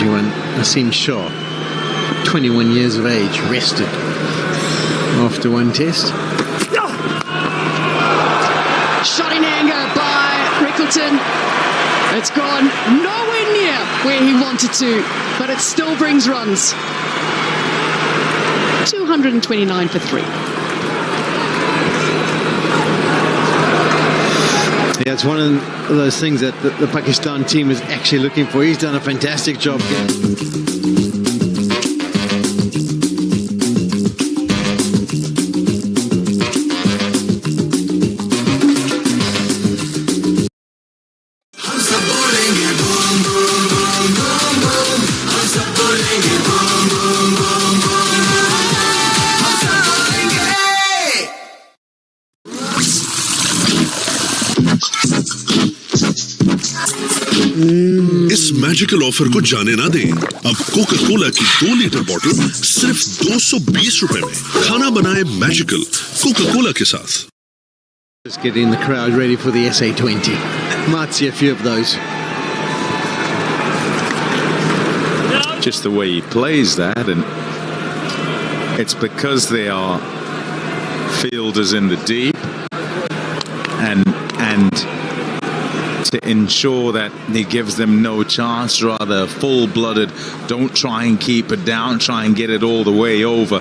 21, Asim Shah, 21 years of age, rested after one test. Shot in anger by Rickleton. It's gone nowhere near where he wanted to, but it still brings runs. 229 for 3. Yeah, it's one of those things that the Pakistan team is actually looking for. He's done a fantastic job here. इस magical offer को जाने ना दें। अब Coca Cola की 2 litre बोतल सिर्फ 220 रुपए में। खाना बनाए मैजिकल कोका कोला के साथ। Just getting the crowd ready for the SA20. Might see a few of those. Just the way he plays that, and it's because they are fielders in the deep, and to ensure that he gives them no chance, rather full-blooded, don't try and keep it down, try and get it all the way over.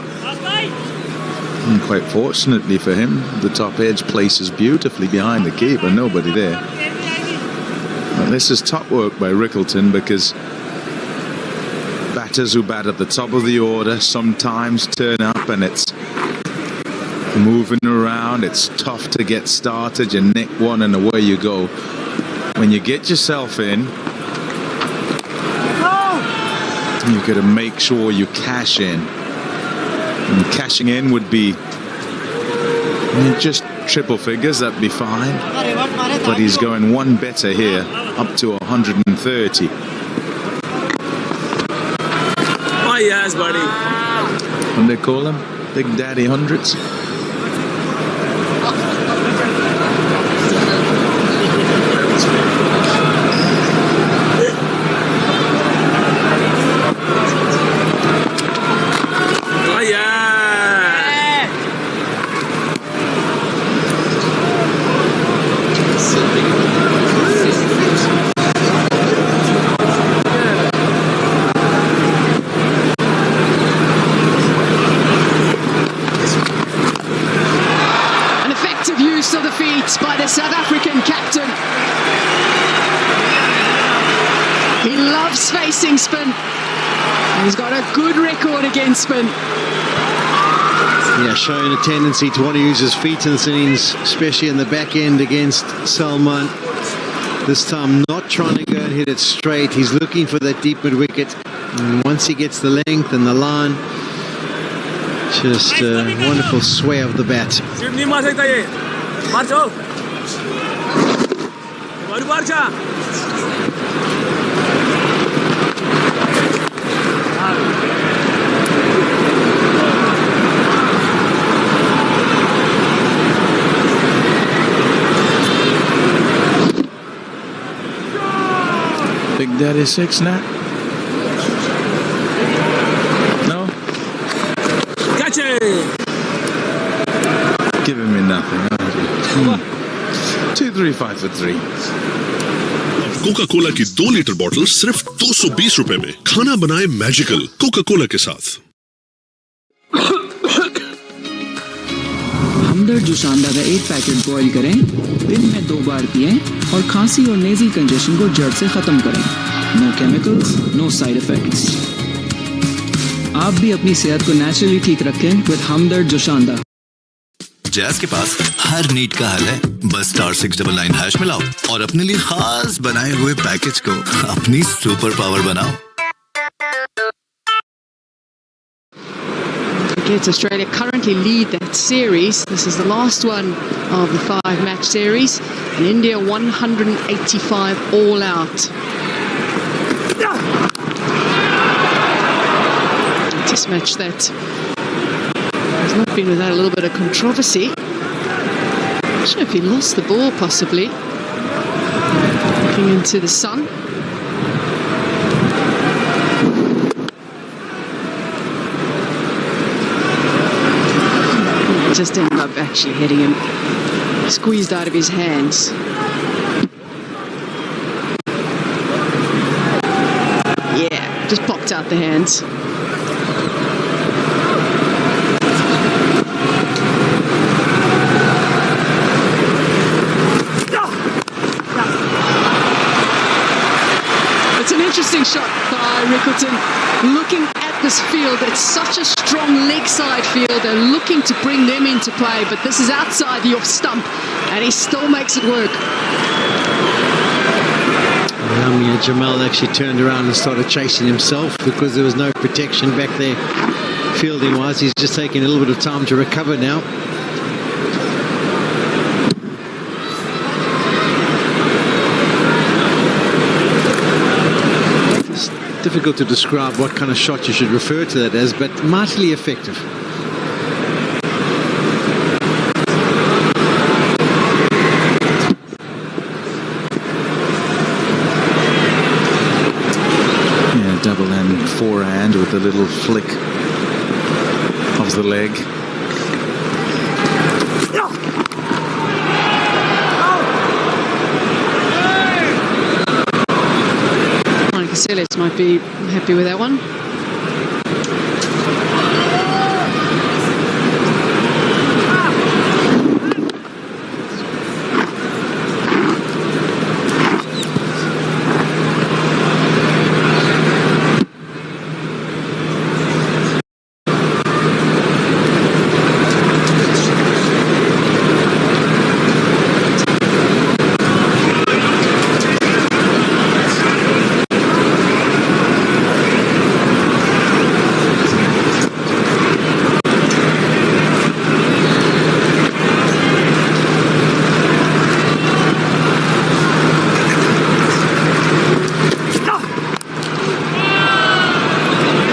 And quite fortunately for him, the top edge places beautifully behind the keeper, nobody there. But this is top work by Rickleton, because batters who bat at the top of the order sometimes turn up and it's moving around, it's tough to get started, you nick one and away you go. When you get yourself in, you've got to make sure you cash in. And cashing in would be just triple figures, that'd be fine. But he's going one better here, up to 130. Oh yes, buddy. What do they call him? Big Daddy Hundreds? Of the feet by the South African captain. He loves facing spin. And he's got a good record against spin. Yeah, showing a tendency to want to use his feet in this innings, especially in the back end against Salman. This time not trying to go and hit it straight. He's looking for that deep mid wicket. And once he gets the length and the line, just a wonderful sway of the bat. Marcho. Baru marcha. Big Daddy 6 now? No? Catch it! Giving me nothing. 235 for 3. Coca Cola की 2 litre बोतल सिर्फ 220 रुपए में। खाना बनाए magical Coca Cola के साथ। हमदर्द जुशांदा का 1 पैकेट बॉईल करें, दिन में 2 बार पिएं और खांसी और नेज़ल कंजेशन को जड़ से खत्म करें। No chemicals, no side effects. आप भी अपनी सेहत को नेचुरली ठीक रखें विद हमदर्द जुशांदा। जैज़ के पास हर नीड का हल है। बस *699# मिलाओ और अपने लिए खास बनाए हुए पैकेज को अपनी सुपर पावर बनाओ। Against Australia currently lead that series. This is the last one of the 5-match series. And India 185 all out. Test match that has not been without a little bit of controversy. I don't know if he lost the ball possibly. Looking into the sun. just ended up actually hitting him. Squeezed out of his hands. Yeah, just popped out the hands. It's an interesting shot by Rickleton. Looking at this field, it's such a strong leg side field. They're looking to bring them into play, but this is outside the off stump, and he still makes it work. Jamal actually turned around and started chasing himself because there was no protection back there fielding wise. He's just taking a little bit of time to recover now. It's difficult to describe what kind of shot you should refer to that as, but mightily effective. Double and forehand with a little flick of the leg. Monica Seles might be happy with that one.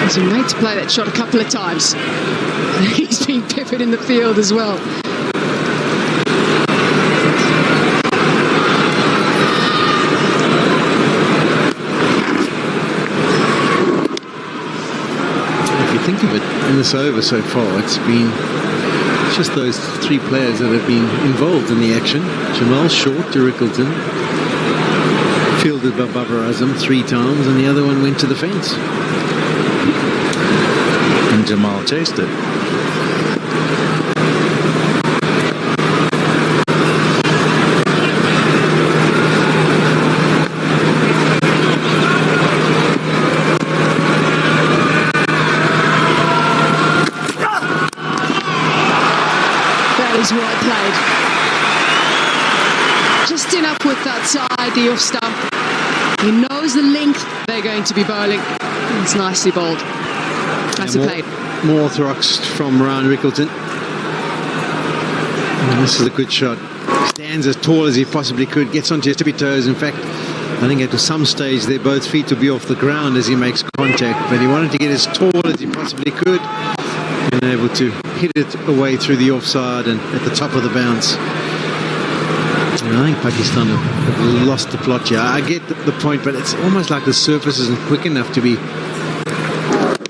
He made to play that shot a couple of times. He's been peppered in the field as well. If you think of it, in this over so far, it's been just those three players that have been involved in the action. Jamal short to Rickleton, fielded by Bavuma 3 times, and the other one went to the fence. And Jamal chased it. That is well played. Just enough width outside the off stump. He knows the length they're going to be bowling. It's nicely bowled. Nicely played. More orthodox from Ryan Rickleton. And this is a good shot. Stands as tall as he possibly could, gets onto his tippy toes. In fact, I think at some stage their both feet will be off the ground as he makes contact, but he wanted to get as tall as he possibly could and able to hit it away through the offside and at the top of the bounce. And I think Pakistan have lost the plot here. I get the point, but it's almost like the surface isn't quick enough to be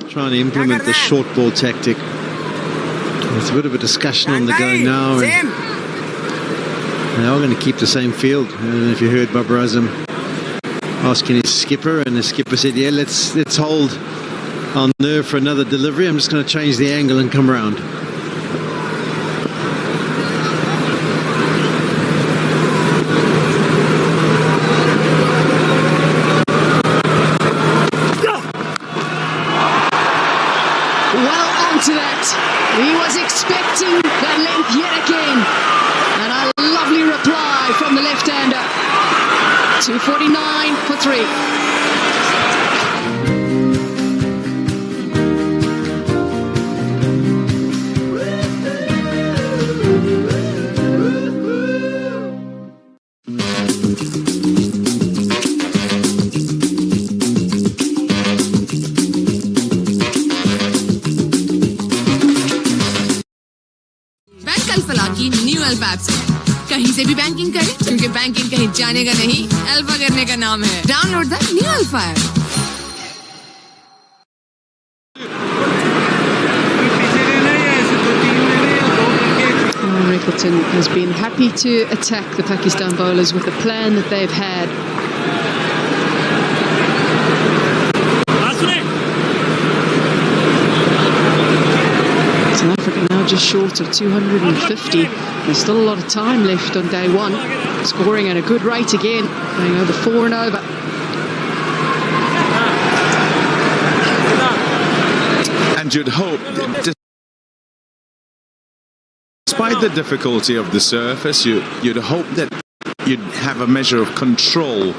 trying to implement the short ball tactic. There's a bit of a discussion on the go now, and they are going to keep the same field. I don't know if you heard Bavuma asking his skipper, and the skipper said, yeah, let's hold our nerve for another delivery. I'm just going to change the angle and come around. To that, he was expecting that length yet again, and a lovely reply from the left-hander. 249 for 3. New alpha app से कहीं से भी banking करें, क्योंकि banking कहीं जाने का नहीं, अल्फा करने का नाम है। Download the new alpha app. Rickleton has been happy to attack the Pakistan bowlers with the plan that they've had. South Africa now just short of 250. There's still a lot of time left on day one. Scoring at a good rate again, going over 4 and over. And you'd hope, despite the difficulty of the surface, you'd hope that you'd have a measure of control.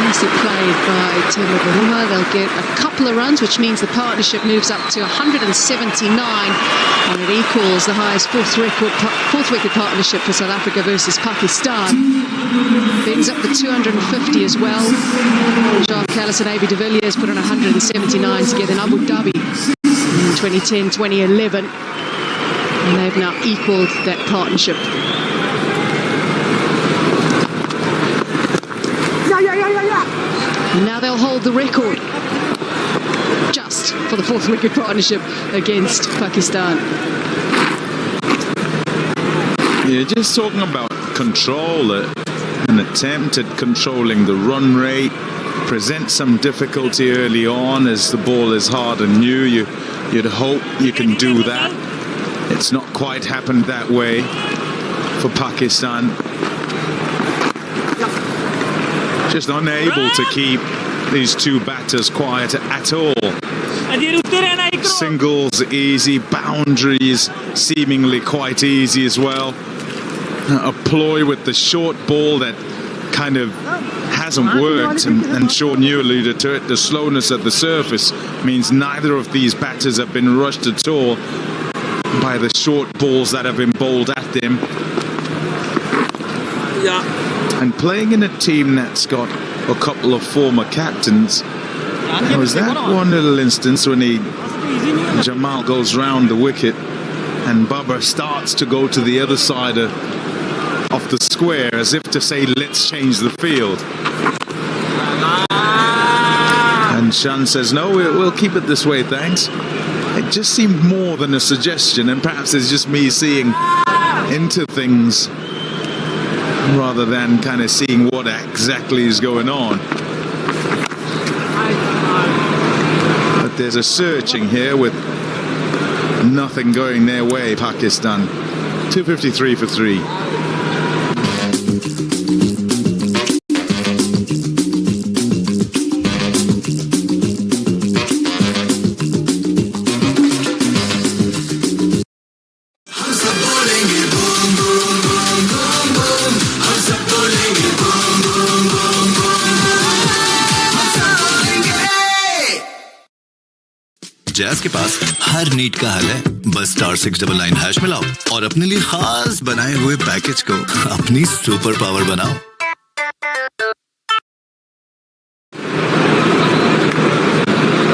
Nicely played by Bavuma. They'll get a couple of runs, which means the partnership moves up to 179, and it equals the highest fourth wicket partnership for South Africa versus Pakistan. Bends up to 250 as well. Jacques Kallis and A.B. de Villiers put on 179 together in Abu Dhabi in 2010, 2011. And they've now equalled that partnership. And now they'll hold the record just for the fourth wicket partnership against Pakistan. You're just talking about control, an attempt at controlling the run rate, present some difficulty early on as the ball is hard and new. You'd hope you can do that. It's not quite happened that way for Pakistan. Just unable to keep these two batters quiet at all. Singles easy, boundaries seemingly quite easy as well. A ploy with the short ball that kind of hasn't worked, and Sean, you alluded to it. The slowness at the surface means neither of these batters have been rushed at all by the short balls that have been bowled at them. And playing in a team that's got a couple of former captains, there was that one little instance when Jamal goes round the wicket and Babar starts to go to the other side of the square as if to say, let's change the field. And Shan says, no, we'll keep it this way, thanks. It just seemed more than a suggestion, and perhaps it's just me seeing into things rather than kind of seeing what exactly is going on. But there's a searching here with nothing going their way, Pakistan. 253 for 3. Jazz के पास हर need का हल है, बस *699# मिलाओ और अपने लिए खास बनाए हुए पैकेज को अपनी सुपर पावर बनाओ.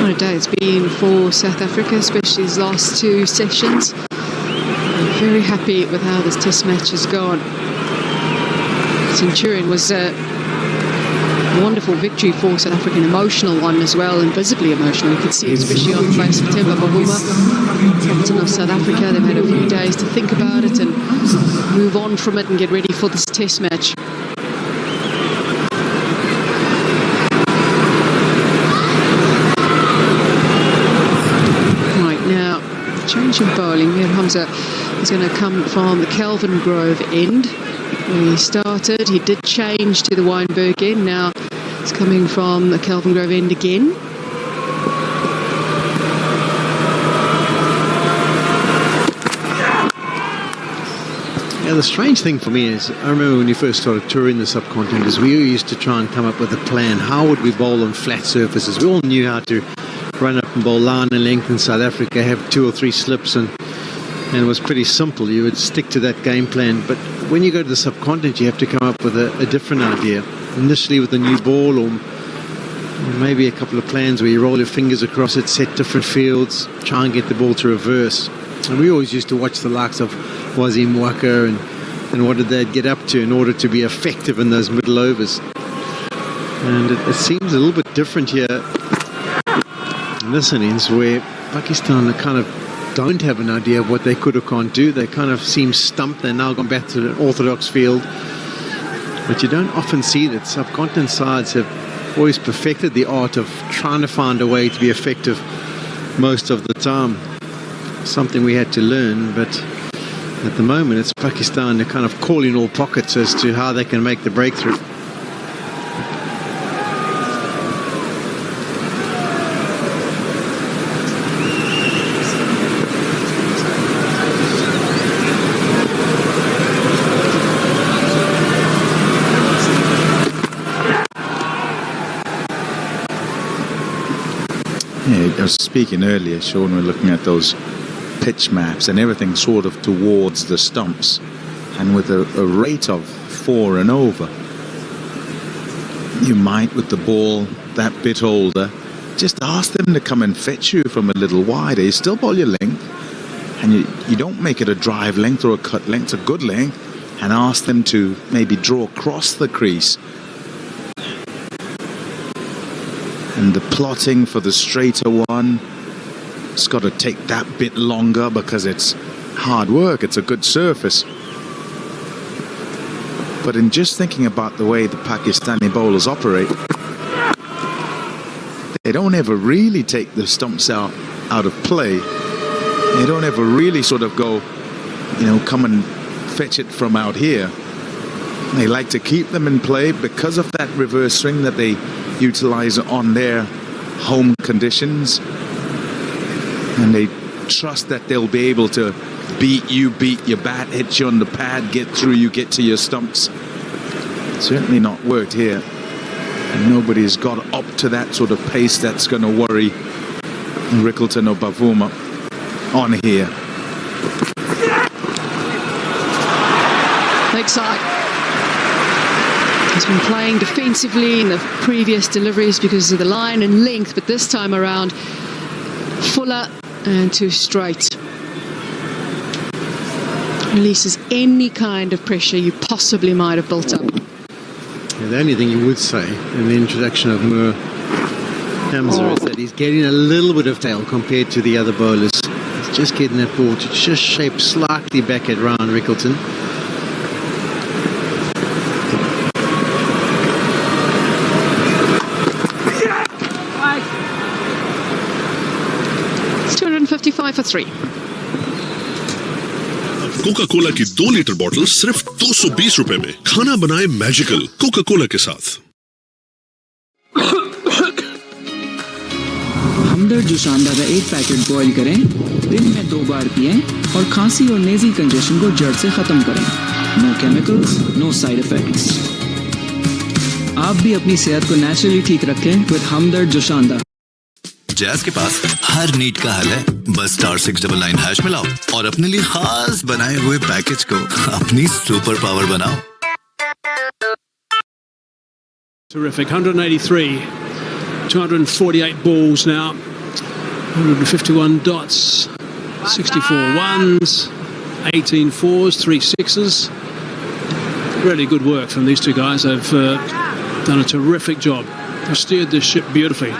What a day it's been for South Africa, especially these last two sessions. I'm very happy with how this test match has gone. Centurion was a wonderful victory for South Africa, an emotional one as well, and visibly emotional. You could see, especially on the face of Bavuma, captain of South Africa. They've had a few days to think about it and move on from it and get ready for this test match. Right now, change in bowling. Mir Hamza is going to come from the Kelvin Grove end. When he started, he did change to the Wynberg end. Now it's coming from the Kelvin Grove end again. Yeah, the strange thing for me is, I remember when we first started touring the subcontinent, is we used to try and come up with a plan. How would we bowl on flat surfaces? We all knew how to run up and bowl line and length in South Africa, have 2 or 3 slips, and it was pretty simple. You would stick to that game plan. But when you go to the subcontinent, you have to come up with a different idea. Initially with a new ball, or maybe a couple of plans where you roll your fingers across it, set different fields, try and get the ball to reverse. And we always used to watch the likes of Wasim Waka and what did they get up to in order to be effective in those middle overs. And it seems a little bit different here in this innings, where Pakistan are kind of don't have an idea of what they could or can't do. They kind of seem stumped. They're now gone back to an orthodox field. But you don't often see that subcontinent sides have always perfected the art of trying to find a way to be effective most of the time. Something we had to learn, but at the moment it's Pakistan. They're kind of calling all pockets as to how they can make the breakthrough. I was speaking earlier, Sean, we're looking at those pitch maps and everything sort of towards the stumps, and with a rate of 4 and over, you might, with the ball that bit older, just ask them to come and fetch you from a little wider. You still ball your length, and you don't make it a drive length or a cut length, a good length, and ask them to maybe draw across the crease. And the plotting for the straighter one, it's got to take that bit longer because it's hard work. It's a good surface. But in just thinking about the way the Pakistani bowlers operate, they don't ever really take the stumps out of play. They don't ever really sort of go, come and fetch it from out here. They like to keep them in play because of that reverse swing that they utilize on their home conditions, and they trust that they'll be able to beat your bat, hit you on the pad, get through you, get to your stumps. Certainly not worked here, and nobody's got up to that sort of pace that's going to worry Rickleton or Bavuma on here. Leg side. He's been playing defensively in the previous deliveries because of the line and length, but this time around, fuller and too straight. Releases any kind of pressure you possibly might have built up. Yeah, the only thing you would say in the introduction of Mir Hamza is that he's getting a little bit of tail compared to the other bowlers. He's just getting that ball to just shape slightly back at round Rickleton. It's 255 for 3. Coca Cola की 2 litre बोतल सिर्फ 220 रुपए में। खाना बनाए magical Coca Cola के साथ। हमदर्द जोशानदा का 1 पैकेट बॉईल करें, दिन में 2 बार पिएं और खांसी और नेज़ी कंजेशन को जड़ से खत्म करें। No chemicals, no side effects. आप भी अपनी सेहत को नेचुरली ठीक रखें विद हमदर्द जोशानदा। जैज़ के पास हर नीड का हल है। बस *699# मिलाओ और अपने लिए खास बनाए हुए पैकेज को अपनी सुपर पावर बनाओ। Terrific. 183, 248 balls now, 151 dots, 64 ones, 18 fours, 3 sixes. Really good work from these two guys. They've done a terrific job. They've steered this ship beautifully,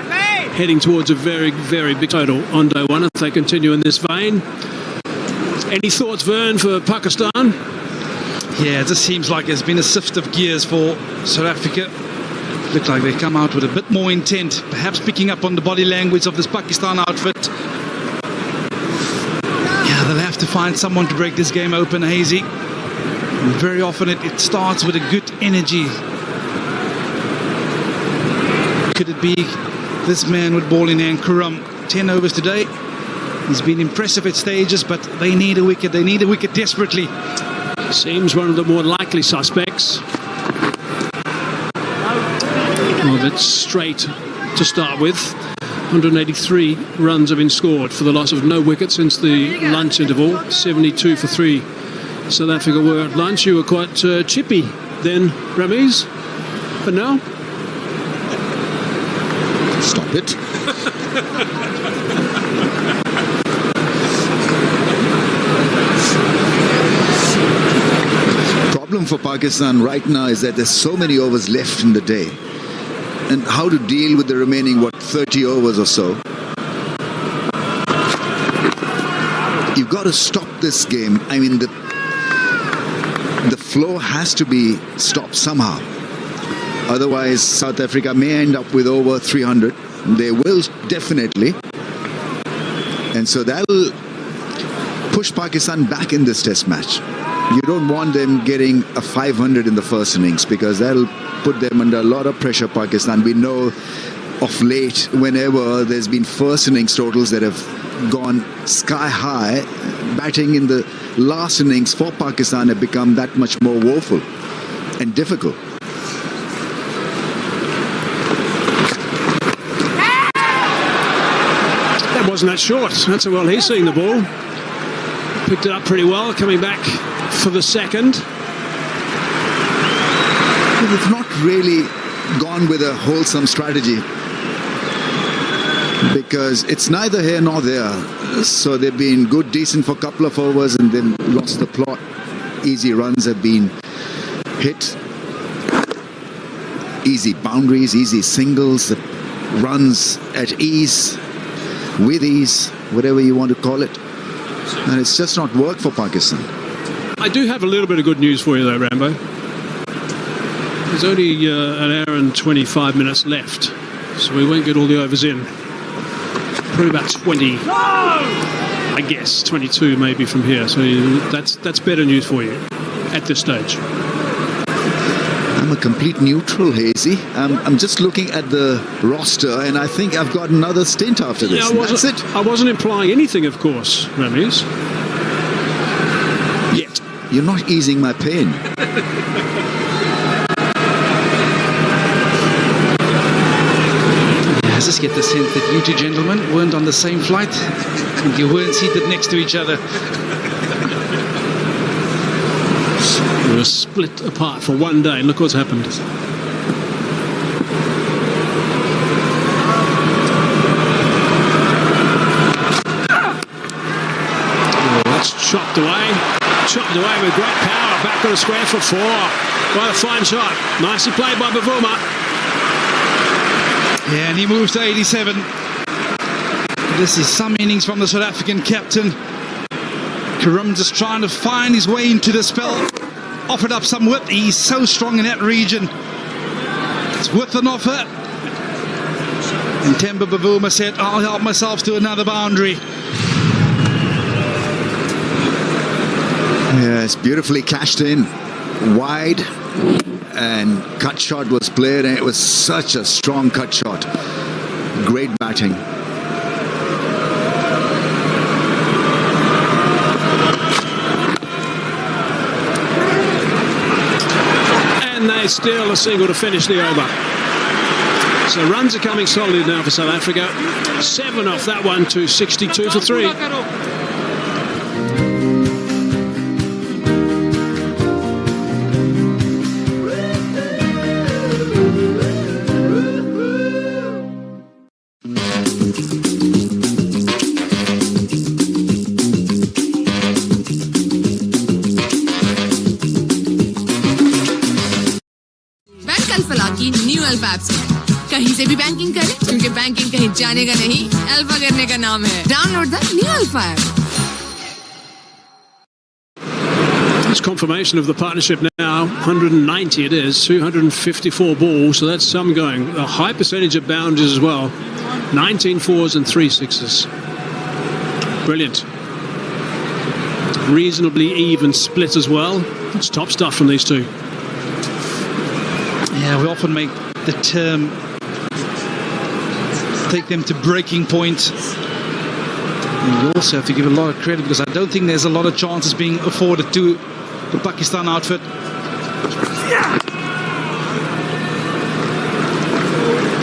heading towards a very, very big total on day one if they continue in this vein. Any thoughts, Vern, for Pakistan? Yeah, it just seems like there's been a shift of gears for South Africa. Look like they come out with a bit more intent, perhaps picking up on the body language of this Pakistan outfit. Yeah, they'll have to find someone to break this game open, Hazy. And very often it starts with a good energy. Could it be this man with ball in hand, Kuram? 10 overs today. He's been impressive at stages, but they need a wicket. They need a wicket desperately. Seems one of the more likely suspects. Well, a bit straight to start with. 183 runs have been scored for the loss of no wicket since the lunch interval. 72 for 3. South Africa were at lunch. You were quite chippy then, Ramiz. But now? Stop it. Problem for Pakistan right now is that there's so many overs left in the day. And how to deal with the remaining, 30 overs or so. got to stop this game. I mean, the flow has to be stopped somehow. Otherwise, South Africa may end up with over 300. They will definitely. And so that'll push Pakistan back in this test match. You don't want them getting a 500 in the first innings, because that'll put them under a lot of pressure, Pakistan. We know of late, whenever there's been first innings totals that have gone sky high, batting in the last innings for Pakistan have become that much more woeful and difficult. That wasn't that short. That's how well he's seeing the ball. Picked it up pretty well, coming back for the second. They've not really gone with a wholesome strategy, because it's neither here nor there. So they've been good, decent for a couple of overs, and then lost the plot. Easy runs have been hit. Easy boundaries, easy singles, runs at ease, with ease, whatever you want to call it. And it's just not worked for Pakistan. I do have a little bit of good news for you though, Rambo. There's only an hour and 25 minutes left, so we won't get all the overs in. Probably about 20, I guess, 22 maybe from here. So that's better news for you at this stage. I'm a complete neutral, Hazy. I'm just looking at the roster, and I think I've got another stint after this. Yeah, That's it. I wasn't implying anything, of course, Ramesh. Yet. You're not easing my pain. I just get the sense that you two gentlemen weren't on the same flight and you weren't seated next to each other. We were split apart for one day. Look what's happened. Oh, that's chopped away. Chopped away with great power. Back on the square for 4. Quite a fine shot. Nicely played by Bavuma. Yeah, and he moves to 87. This is some innings from the South African captain. Karim just trying to find his way into the spell. Offered up some width. He's so strong in that region. It's width an offer. And Temba Bavuma said, I'll help myself to another boundary. Yes, beautifully cashed in. Wide. And cut shot was played, and it was such a strong cut shot. Great batting. And they steal a single to finish the over. So runs are coming solid now for South Africa. 7 off that one to 62 for 3. New alpha app से कहीं से भी banking करें, क्योंकि banking कहीं जाने का नहीं, अल्फा करने का नाम है. Download the new alpha app. It's confirmation of the partnership now. 190 it is, 254 balls, so that's some going. A high percentage of boundaries as well. 19 fours and 3 sixes. Brilliant. Reasonably even split as well. It's top stuff from these two. Yeah, we often make the term take them to breaking point. And you also have to give a lot of credit, because I don't think there's a lot of chances being afforded to the Pakistan outfit.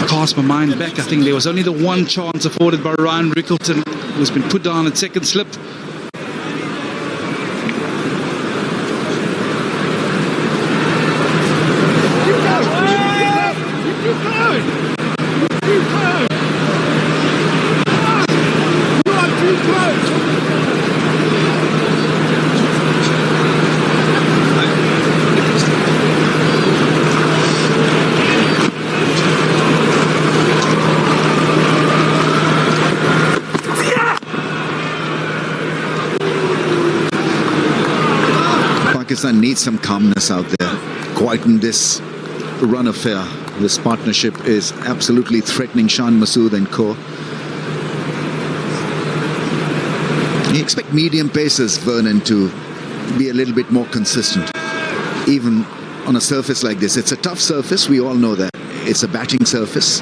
I cast my mind back. I think there was only the one chance afforded by Ryan Rickleton, who's been put down at second slip. needs some calmness out there. Quieten this run affair. This partnership is absolutely threatening Shan Masood and co. You expect medium pacers, Vernon, to be a little bit more consistent. Even on a surface like this. It's a tough surface, we all know that. It's a batting surface.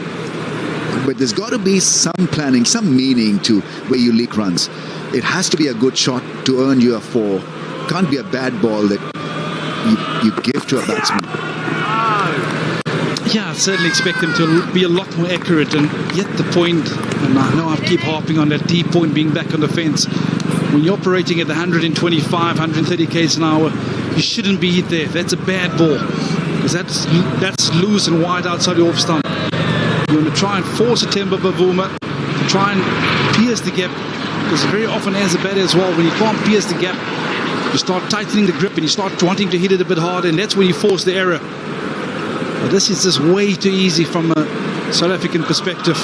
But there's got to be some planning, some meaning to where you leak runs. It has to be a good shot to earn you a 4. Can't be a bad ball that you give to a batsman. Yeah, I certainly expect them to be a lot more accurate and get the point. And I know I keep harping on that deep point being back on the fence. When you're operating at 125, 130 k's an hour, you shouldn't be hit there. That's a bad ball because that's loose and wide outside the off stump. You want to try and force a tempo Bavuma to try and pierce the gap, because very often as a batter as well, when you can't pierce the gap, you start tightening the grip and you start wanting to hit it a bit harder, and that's when you force the error. But this is just way too easy from a South African perspective.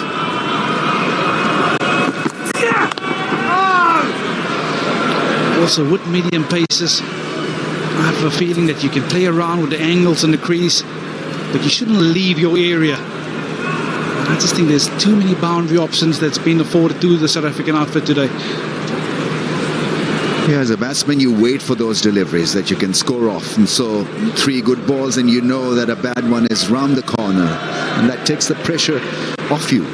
Also with medium paces, I have a feeling that you can play around with the angles and the crease, but you shouldn't leave your area. I just think there's too many boundary options that's been afforded to the South African outfit today. Yeah, as a batsman, you wait for those deliveries that you can score off. And so 3 good balls and you know that a bad one is round the corner. And that takes the pressure off you.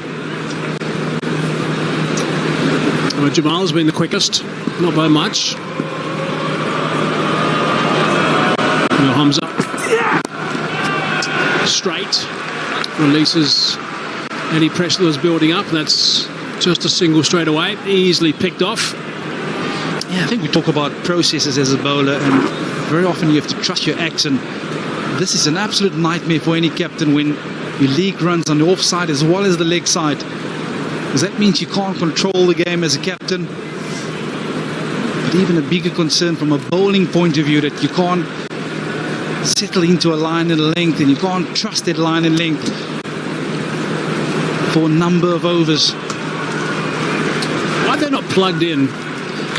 Well, Jamal's been the quickest, not by much. No, Hamza. Straight. Releases any pressure that was building up. That's just a single straight away. Easily picked off. Yeah, I think we talk about processes as a bowler, and very often you have to trust your action. This is an absolute nightmare for any captain when you leak runs on the offside as well as the leg side, because that means you can't control the game as a captain. But even a bigger concern from a bowling point of view, that you can't settle into a line and length, and you can't trust that line and length for a number of overs. Why they're not plugged in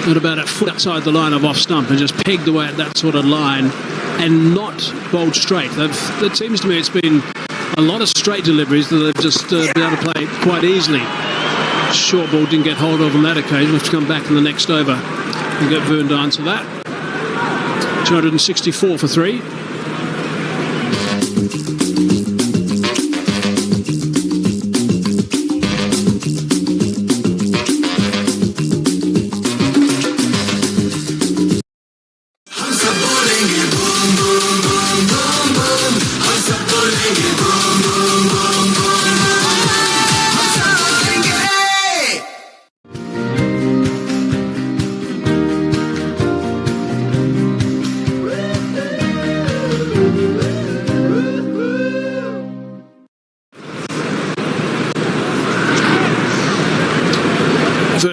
at about a foot outside the line of off stump and just pegged away at that sort of line and not bowled straight? It seems to me it's been a lot of straight deliveries that they've just been able to play quite easily. Short ball didn't get hold of on that occasion. We'll have to come back in the next over and get Vern to answer that. 264 for 3.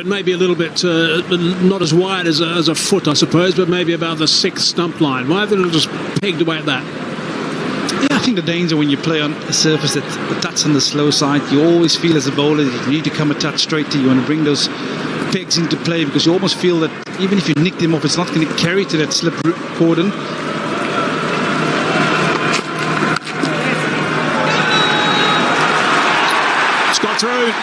Maybe a little bit not as wide as a foot, I suppose, but maybe about the 6th stump line. Why haven't they just pegged away at that? Yeah, I think the danger when you play on a surface that's a touch on the slow side, you always feel as a bowler that you need to come a touch straight to you. You want to bring those pegs into play, because you almost feel that even if you nick them off, it's not going to carry to that slip cordon. It's got through.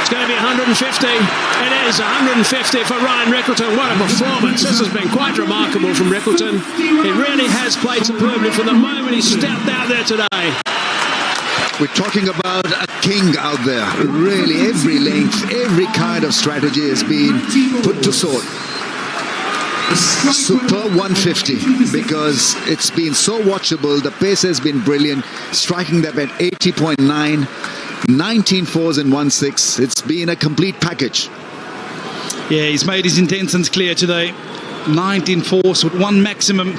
It's going to be 150. It is 150 for Ryan Rickleton. What a performance. This has been quite remarkable from Rickleton. He really has played superbly from the moment he stepped out there today. We're talking about a king out there. Really, every length, every kind of strategy has been put to sword. Super 150, because it's been so watchable. The pace has been brilliant, striking them at 80.9. 19 fours and 1 6. It's been a complete package. Yeah, he's made his intentions clear today. 19 fours with 1 maximum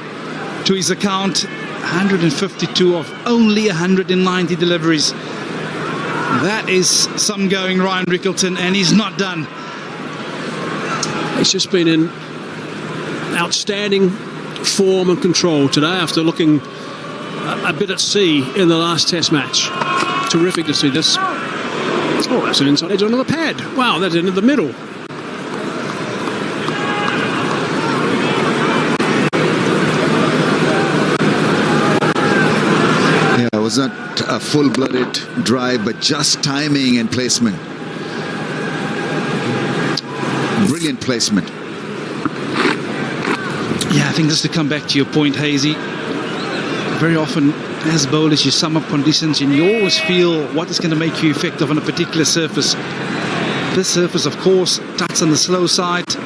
to his account. 152 of only 190 deliveries. That is some going, Ryan Rickleton, and he's not done. He's just been in outstanding form and control today after looking a bit at sea in the last Test match. Terrific to see this. Oh, that's an inside edge onto the pad. Wow, that's into the middle. was not a full-blooded drive, but just timing and placement. Brilliant placement. Yeah, I think just to come back to your point, Hazy, very often as bowlers you sum up conditions and you always feel what is going to make you effective on a particular surface. This surface, of course, touch on the slow side.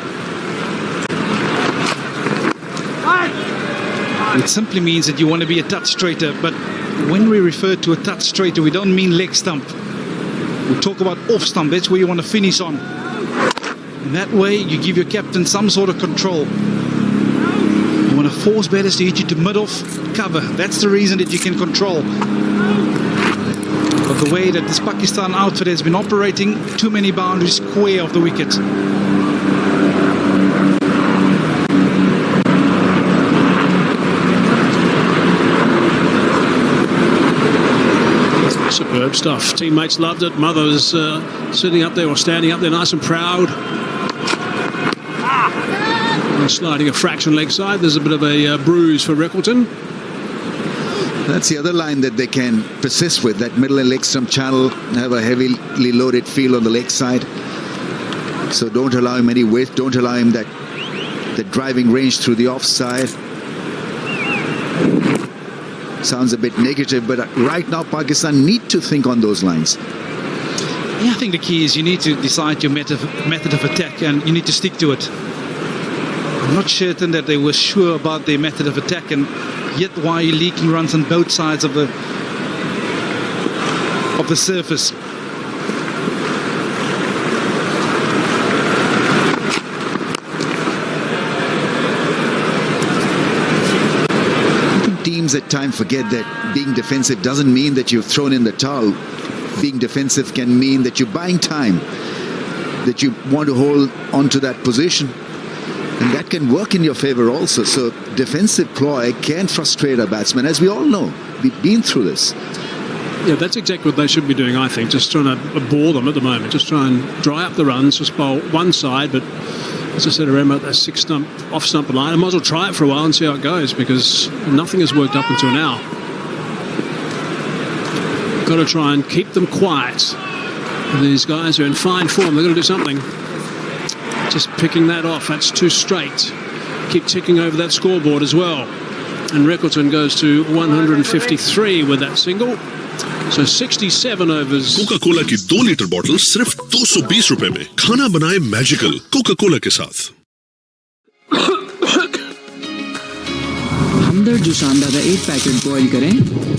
It simply means that you want to be a touch straighter, but when we refer to a touch straighter, we don't mean leg stump. We talk about off stump. That's where you want to finish on. And that way, you give your captain some sort of control. You want to force batters to hit you to mid-off cover. That's the reason that you can control. But the way that this Pakistan outfit has been operating, too many boundaries square of the wicket. Superb stuff. Teammates loved it. Mother's sitting up there or standing up there nice and proud. And sliding a fraction leg side. There's a bit of a bruise for Reckleton. That's the other line that they can persist with. That middle and leg stump channel, have a heavily loaded field on the leg side. So don't allow him any width. Don't allow him that driving range through the offside. Sounds a bit negative, but right now Pakistan need to think on those lines. Yeah, I think the key is you need to decide your method of attack and you need to stick to it. I'm not certain that they were sure about their method of attack, and yet why are you leaking runs on both sides of the surface? Teams at times forget that being defensive doesn't mean that you've thrown in the towel. Being defensive can mean that you're buying time, that you want to hold onto that position, and that can work in your favor also. So defensive ploy can frustrate a batsman, as we all know. We've been through this. Yeah, that's exactly what they should be doing, I think. Just trying to bore them at the moment. Just try and dry up the runs, just bowl one side, but as I said, around about that off stump line, I might as well try it for a while and see how it goes, because nothing has worked up until now. Got to try and keep them quiet. And these guys are in fine form. They've got to do something. Just picking that off. That's too straight. Keep ticking over that scoreboard as well. And Reckleton goes to 153 with that single. So 67 overs. Coca Cola की 2 litre bottle सिर्फ 220 रुपए में। खाना बनाए magical Coca Cola के साथ। हमदर्द जुशानदा का 1 packet boil करें,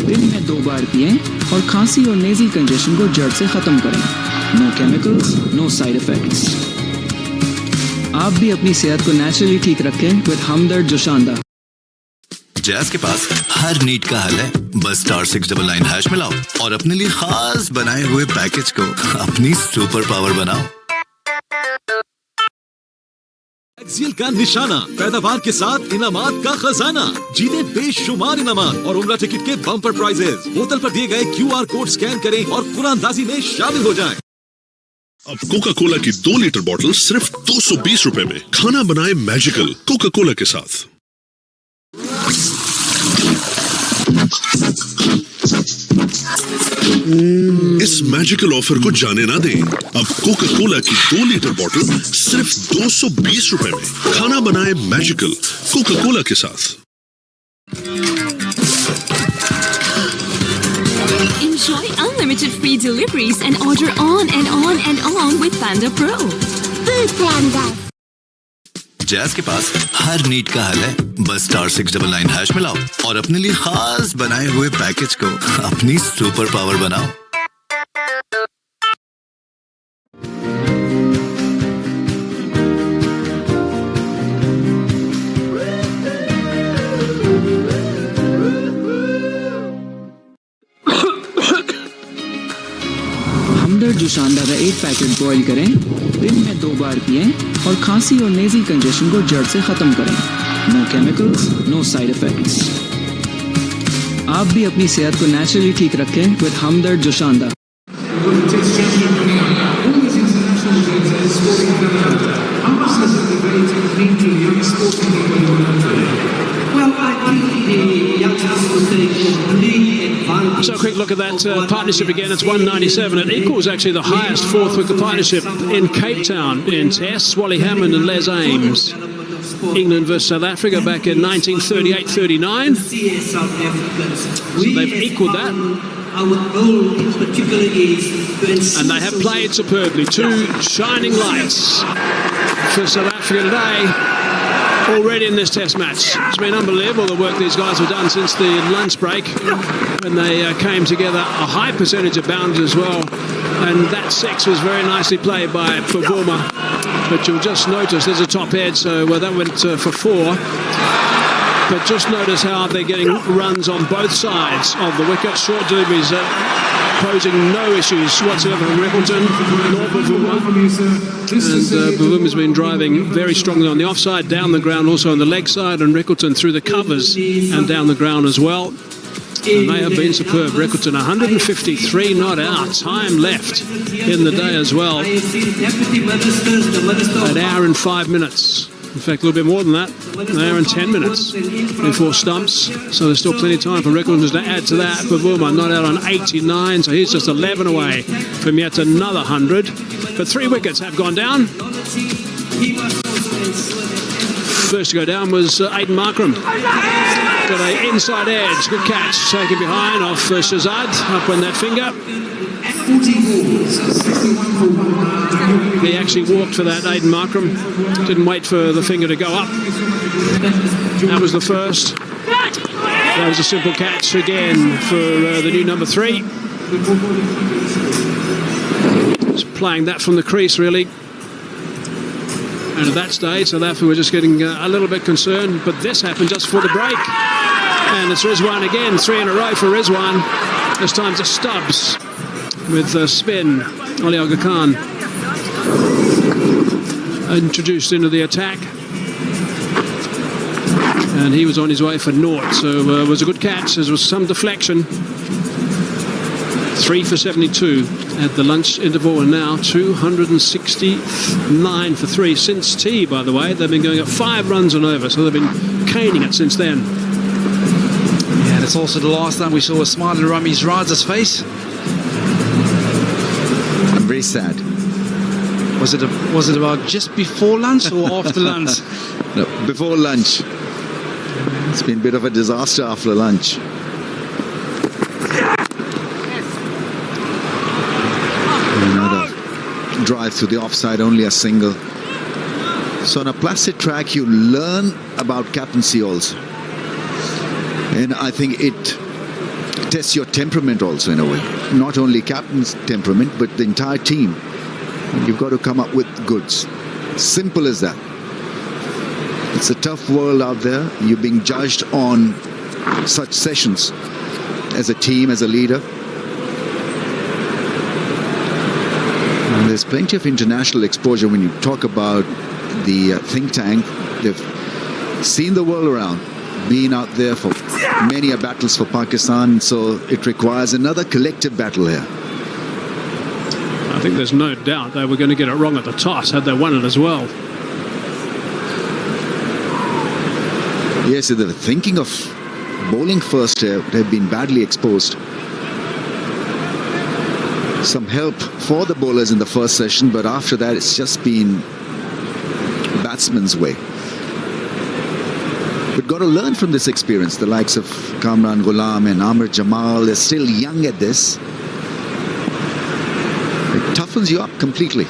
दिन में 2 बार पिएं और खांसी और नेज़ल कंजेशन को जड़ से खत्म करें। No chemicals, no side effects. आप भी अपनी सेहत को नेचुरली ठीक रखें विद हमदर्द जुशानदा। जैज़ के पास हर नीड का हल है। बस *699# मिलाओ और अपने लिए खास बनाए हुए पैकेज को अपनी सुपर पावर बनाओ। एक्सियल का निशाना, पैदावार के साथ इनामात का खजाना। जीते बेशुमार इनामात और उम्रा टिकट के बम्पर प्राइजेस। बोतल पर दिए गए QR कोड स्कैन करें और कुरानदाजी में शामिल हो जाएं। अब कोका-कोला की 2 लीटर बॉटल सिर्फ 220 रुपए में। खाना बनाए मैजिकल कोका-कोला के साथ। इस मैजिकल ऑफर को जाने ना दें। अब कोका-कोला की 2 लीटर बॉटल सिर्फ 220 रुपए में। खाना बनाए मैजिकल कोका-कोला के साथ। Enjoy unlimited free deliveries and order on and on and on with Panda Pro. Food Panda. Jazz के पास हर नीड का हल है। बस *699# मिलाओ और अपने लिए खास बनाए हुए पैकेज को अपनी सुपर पावर बनाओ। हमदर्द जुशानदा का 1 पैकेट बॉईल करें, दिन में 2 बार पिएं और खांसी और नेज़ल कंजेशन को जड़ से खत्म करें। No chemicals, no side effects. आप भी अपनी सेहत को नेचुरली ठीक रखें विद हमदर्द जुशानदा। Well, I think the youngsters will take complete advantage So a quick look at that partnership again. It's 197. It equals actually the highest fourth wicket partnership in Cape Town in Tests. Wally Hammond and Les Ames. England versus South Africa back in 1938-39. So they've equaled that. And they have played superbly. Two shining lights for South Africa today. Already in this test match. It's been unbelievable the work these guys have done since the lunch break when they came together. A high percentage of boundaries as well, and that six was very nicely played by Bavuma. But you'll just notice there's a top edge, so that went for 4. But just notice how they're getting runs on both sides of the wicket. Short deliveries posing no issues whatsoever from Rickleton nor Bavuma. And Bavuma's been driving very strongly on the offside, down the ground, also on the leg side, and Rickleton through the covers and down the ground as well. And they have been superb. Rickleton 153 not out. Time left in the day as well. An hour and 5 minutes. In fact, a little bit more than that. An hour and 10 minutes before stumps. So there's still plenty of time for Rickleton to add to that. Bavuma not out on 89, so he's just 11 away from yet another 100. But 3 wickets have gone down. First to go down was Aiden Markram. Got an inside edge. Good catch. Taken behind off Shazad. Up on that finger. He actually walked for that, Aiden Markram. Didn't wait for the finger to go up. That was the first. That was a simple catch again for the new number 3. Just playing that from the crease, really. And at that stage, South Africa were just getting a little bit concerned. But this happened just before the break. And it's Rizwan again. 3 in a row for Rizwan. This time to Stubbs with spin. Ali Aga Khan introduced into the attack. And he was on his way for naught. So it was a good catch. There was some deflection. 3 for 72 at the lunch interval, and now 269 for 3 since tea, by the way. They've been going at 5 runs and over, so they've been caning it since then. Yeah, and it's also the last time we saw a smile on Ramiz Raza's face. I'm very sad. Was it about just before lunch or after lunch? No, before lunch. It's been a bit of a disaster after lunch. Another drive through the offside, only a single. So on a placid track, you learn about captaincy also. And I think it tests your temperament also in a way. Not only captain's temperament, but the entire team. You've got to come up with goods. Simple as that. It's a tough world out there. You're being judged on such sessions as a team, as a leader. And there's plenty of international exposure when you talk about the think tank. They've seen the world around, been out there for many battles for Pakistan, so it requires another collective battle here. I think there's no doubt they were going to get it wrong at the toss had they won it as well. Yes, they were thinking of bowling first here, but have been badly exposed. Some help for the bowlers in the first session, but after that it's just been batsman's way. We've got to learn from this experience. The likes of Kamran Ghulam and Amir Jamal, they're still young at this. It toughens you up completely.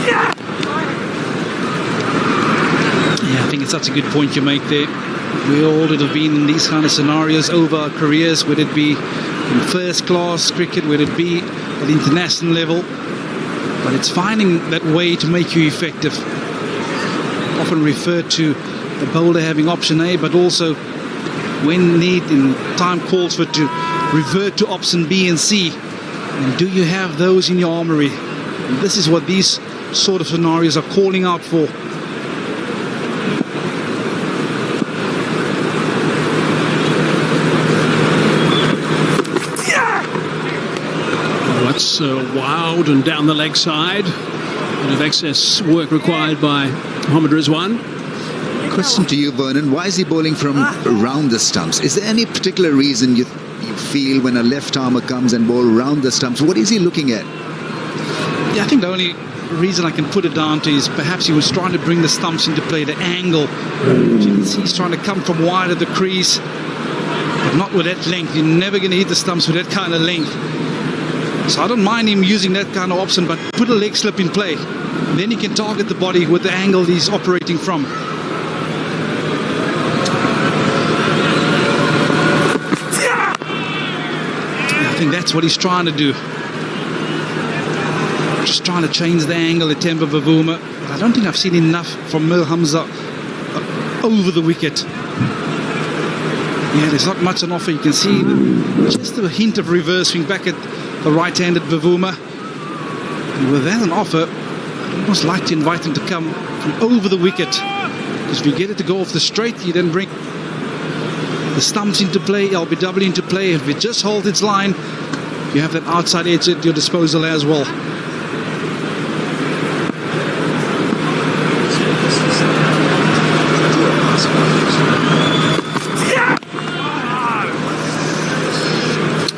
Yeah, I think it's such a good point you make there. We all would have been in these kind of scenarios over our careers, whether it be in first class cricket, whether it be at international level. But it's finding that way to make you effective. Often referred to the bowler having option A, but also when need and time calls for it to revert to option B and C. And do you have those in your armory? And this is what these sort of scenarios are calling out for. That's wild and down the leg side. Bit of excess work required by Mohammad Rizwan. Question to you, Vernon. Why is he bowling from around the stumps? Is there any particular reason you feel when a left-armer comes and bowl around the stumps? What is he looking at? Yeah, I think the only reason I can put it down to is perhaps he was trying to bring the stumps into play, the angle. You can see he's trying to come from wide of the crease, but not with that length. You're never going to hit the stumps with that kind of length. So I don't mind him using that kind of option, but put a leg slip in play. And then he can target the body with the angle he's operating from. I think that's what he's trying to do. Just trying to change the angle at Temba Bavuma. But I don't think I've seen enough from Mir Hamza over the wicket. Yeah, there's not much on offer. You can see just a hint of reverse swing back at the right-handed Bavuma. And with that on offer, I'd almost like to invite him to come from over the wicket. Because if you get it to go off the straight, you then bring the stumps into play, LBW into play. If it just holds its line, you have that outside edge at your disposal as well.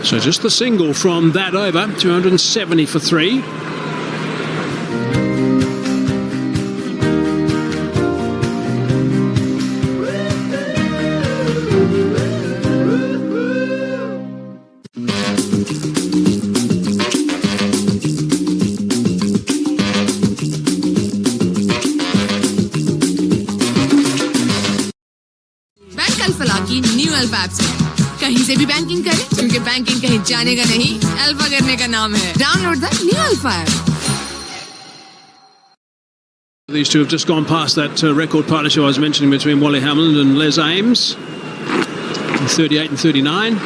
So just the single from that over, 270 for 3. Bank Alfalah की new alpha app से कहीं से भी banking करें, क्योंकि banking कहीं जाने का नहीं, अल्फा करने का नाम है। Download the new alpha app. These two have just gone past that record partnership I was mentioning between Wally Hamlin and Les Ames, 38 and 39.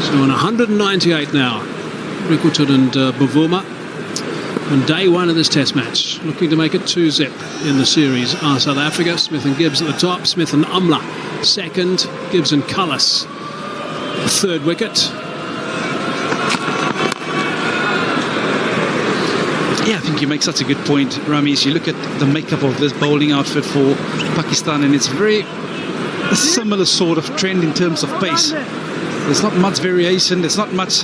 So on 198 now, Rickleton and Bavuma. On day one of this test match, looking to make it 2-zip in the series are South Africa. Smith and Gibbs at the top, Smith and Umla second, Gibbs and Cullis third wicket. Yeah, I think you make such a good point, Ramesh. You look at the makeup of this bowling outfit for Pakistan, and it's a similar sort of trend in terms of pace. There's not much variation. There's not much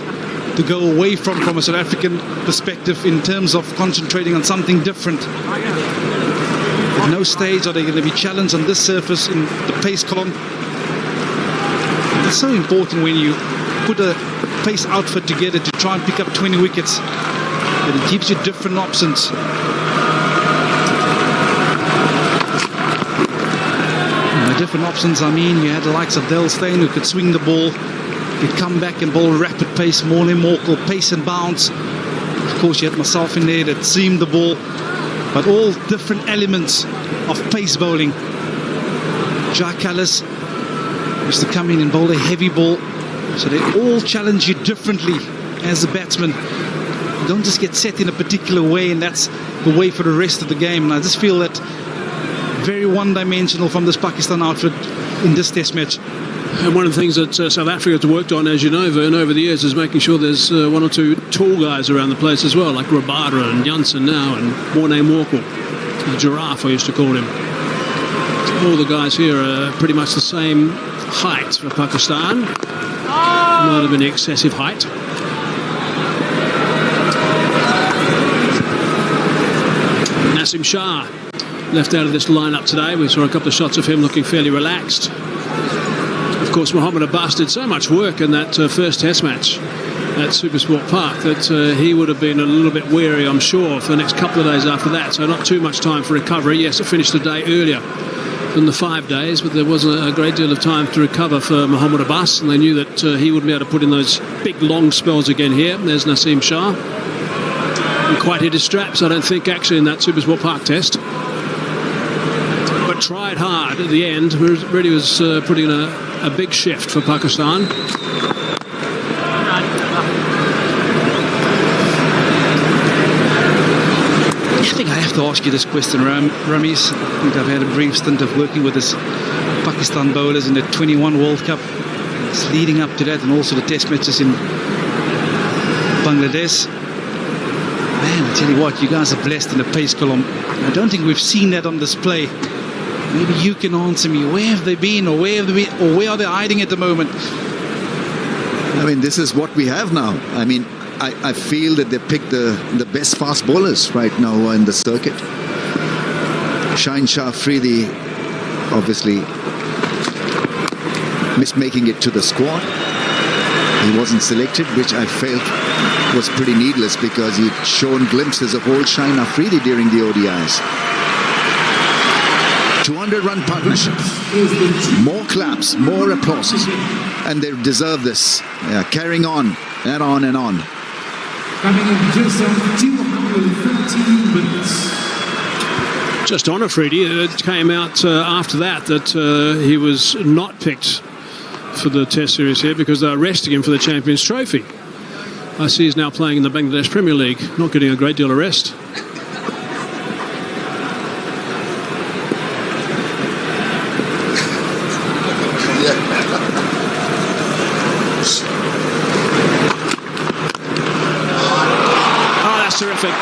to go away from a South African perspective in terms of concentrating on something different. At no stage are they going to be challenged on this surface in the pace column. It's so important when you put a pace outfit together to try and pick up 20 wickets. But it gives you different options. And the different options, I mean, you had the likes of Dale Steyn who could swing the ball, could come back and bowl rapid pace, Morley Morkel, pace and bounce. Of course, you had myself in there that seamed the ball, but all different elements of pace bowling. Jack Callis used to come in and bowl a heavy ball, so they all challenge you differently as a batsman. You don't just get set in a particular way, and that's the way for the rest of the game. And I just feel that very one-dimensional from this Pakistan outfit in this test match. And one of the things that South Africa has worked on, as you know, Vern, over the years, is making sure there's one or two tall guys around the place as well, like Rabada and Janssen now, and Morne Morkel, the giraffe I used to call him. All the guys here are pretty much the same height for Pakistan. Might have been excessive height. Nasim Shah left out of this lineup today. We saw a couple of shots of him looking fairly relaxed. Of course, Mohammad Abbas did so much work in that first test match at Supersport Park that he would have been a little bit weary, I'm sure, for the next couple of days after that. So not too much time for recovery. Yes, it finished a day earlier than the 5 days, but there wasn't a great deal of time to recover for Mohammad Abbas, and they knew that he wouldn't be able to put in those big long spells again here. There's Nasim Shah. He quite hit his straps, I don't think, actually, in that Supersport Park test. But tried hard at the end. Really was putting in a big shift for Pakistan. I think I have to ask you this question, Ramesh. I think I've had a brief stint of working with this Pakistan bowlers in the 21 World Cup. It's leading up to that, and also the test matches in Bangladesh. Man, I tell you what, you guys are blessed in the pace column. I don't think we've seen that on display Maybe you can answer me. Where have they been, or where are they hiding at the moment? I mean, this is what we have now. I mean, I feel that they picked the best fast bowlers right now in the circuit. Shaheen Shah Afridi obviously missed making it to the squad. He wasn't selected, which I felt was pretty needless because he'd shown glimpses of old Shaheen Afridi during the ODIs. 200-run partnership. More claps, more applause. And they deserve this. Yeah, carrying on and on and on. Coming in just on 213 minutes. Just on Afridi, it came out after that he was not picked for the Test series here because they're resting him for the Champions Trophy. I see he's now playing in the Bangladesh Premier League, not getting a great deal of rest. Terrific.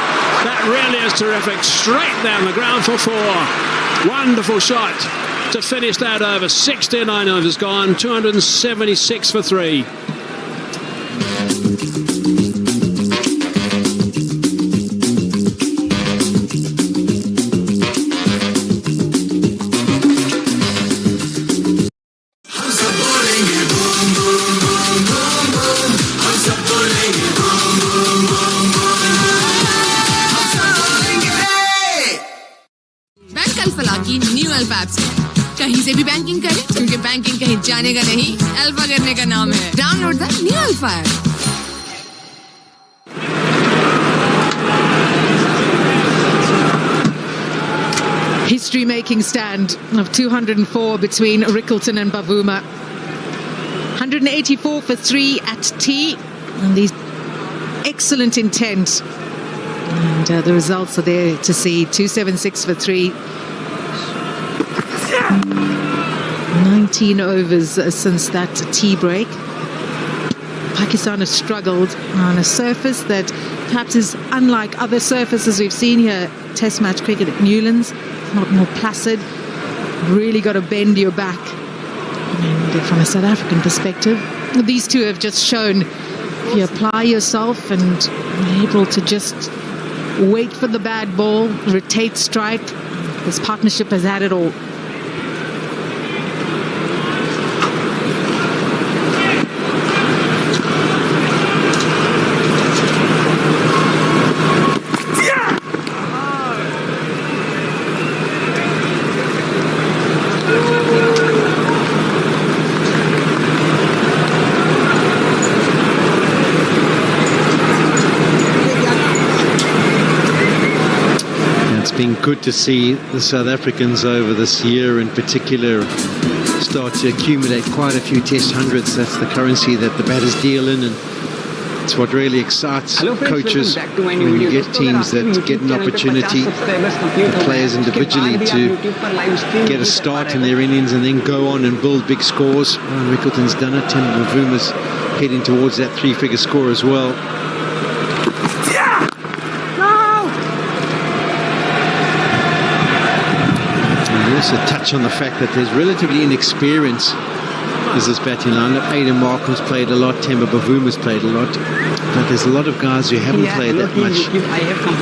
That really is terrific. Straight down the ground for 4. Wonderful shot to finish that over. 69 overs gone. 276 for 3. New alpha app से कहीं से भी banking करें, क्योंकि banking कहीं जाने का नहीं, अल्फा करने का नाम है। Download the new alpha app. History-making stand of 204 between Rickleton and Bavuma. 184 for 3 at tee, and these excellent intent. And the results are there to see. 276 for 3. 19 overs since that tee break. Pakistan has struggled on a surface that perhaps is unlike other surfaces we've seen here. Test match cricket at Newlands, not more placid. Really got to bend your back. And from a South African perspective, these two have just shown if you apply yourself and are able to just wait for the bad ball, rotate strike, this partnership has had it all. Been good to see the South Africans over this year in particular start to accumulate quite a few test hundreds. That's the currency that the batters deal in, and it's what really excites coaches when you get teams that get an opportunity, the players individually, to get a start in their innings and then go on and build big scores. Rickleton's done it. Bavuma's heading towards that 3-figure score as well. Also touch on the fact that there's relatively inexperience as this batting lineup. Aidan Markham's played a lot, Temba Bavuma's played a lot, but there's a lot of guys who haven't played that much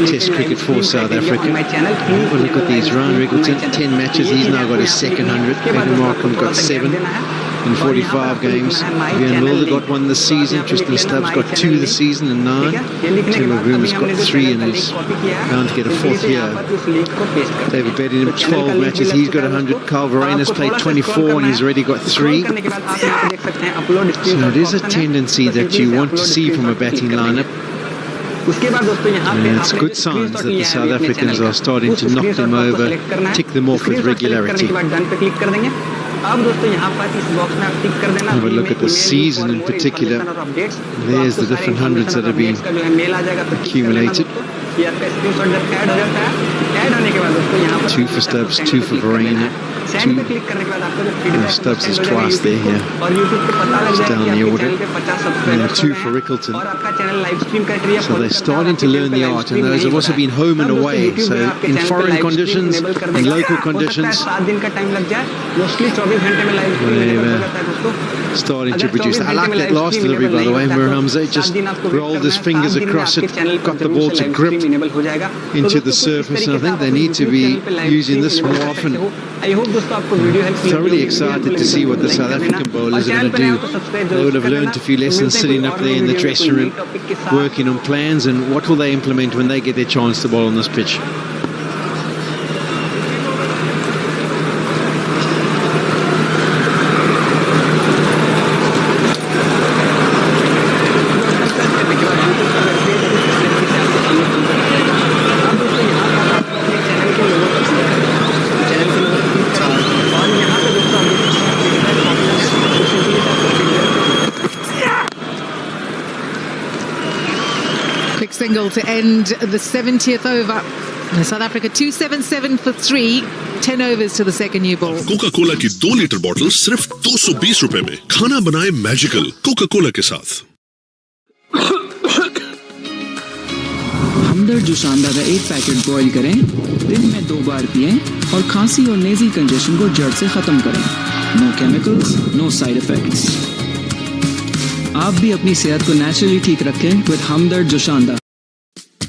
test cricket for South Africa. Well, look at these. Ryan Rickleton, 10 matches, he's now got his second 100. Aidan Markham got 7 in 45 games. Vian Mulder got 1 this season. Tristan Stubbs got 2 this season and 9. Temba Bavuma's got 3 and is bound to get a 4th here. David Bedingham, 12 matches, he's got 100. Carl Varaina's played 24 and he's already got 3. So it is a tendency that you want to see from a batting lineup. And it's good signs that the South Africans are starting to knock them over, tick them off with regularity. Have a look at the season in particular. There's the different hundreds that have been accumulated. 2 for Stubbs, 2 for Varaina, Stubbs is twice there, yeah. It's down the order. And 2 for Rickleton. So they're starting to learn the art, and those have also been home and away. So in foreign conditions, in local conditions, they're starting to produce. I like that last delivery, by the way, where Hamza just rolled his fingers across it, got the ball to grip into the surface, and I think they need to be using this more often. Thoroughly excited to see what the South African bowlers are going to do. They would have learned a few lessons sitting up there in the dressing room, working on plans, and what will they implement when they get their chance to bowl on this pitch. Single to end the 70th over. South Africa 277 for 3, 10 overs to the second new ball. Coca Cola की 2 litre बोतल सिर्फ 220 रुपए में। खाना बनाए magical Coca Cola के साथ। हमदर्द जुशांदा का 1 पैकेट बॉईल करें, दिन में 2 बार पिएं और खांसी और नेज़ी कंजेशन को जड़ से खत्म करें। No chemicals, no side effects. आप भी अपनी सेहत को नेचुरली ठीक रखें विद हमदर्द जुशांदा।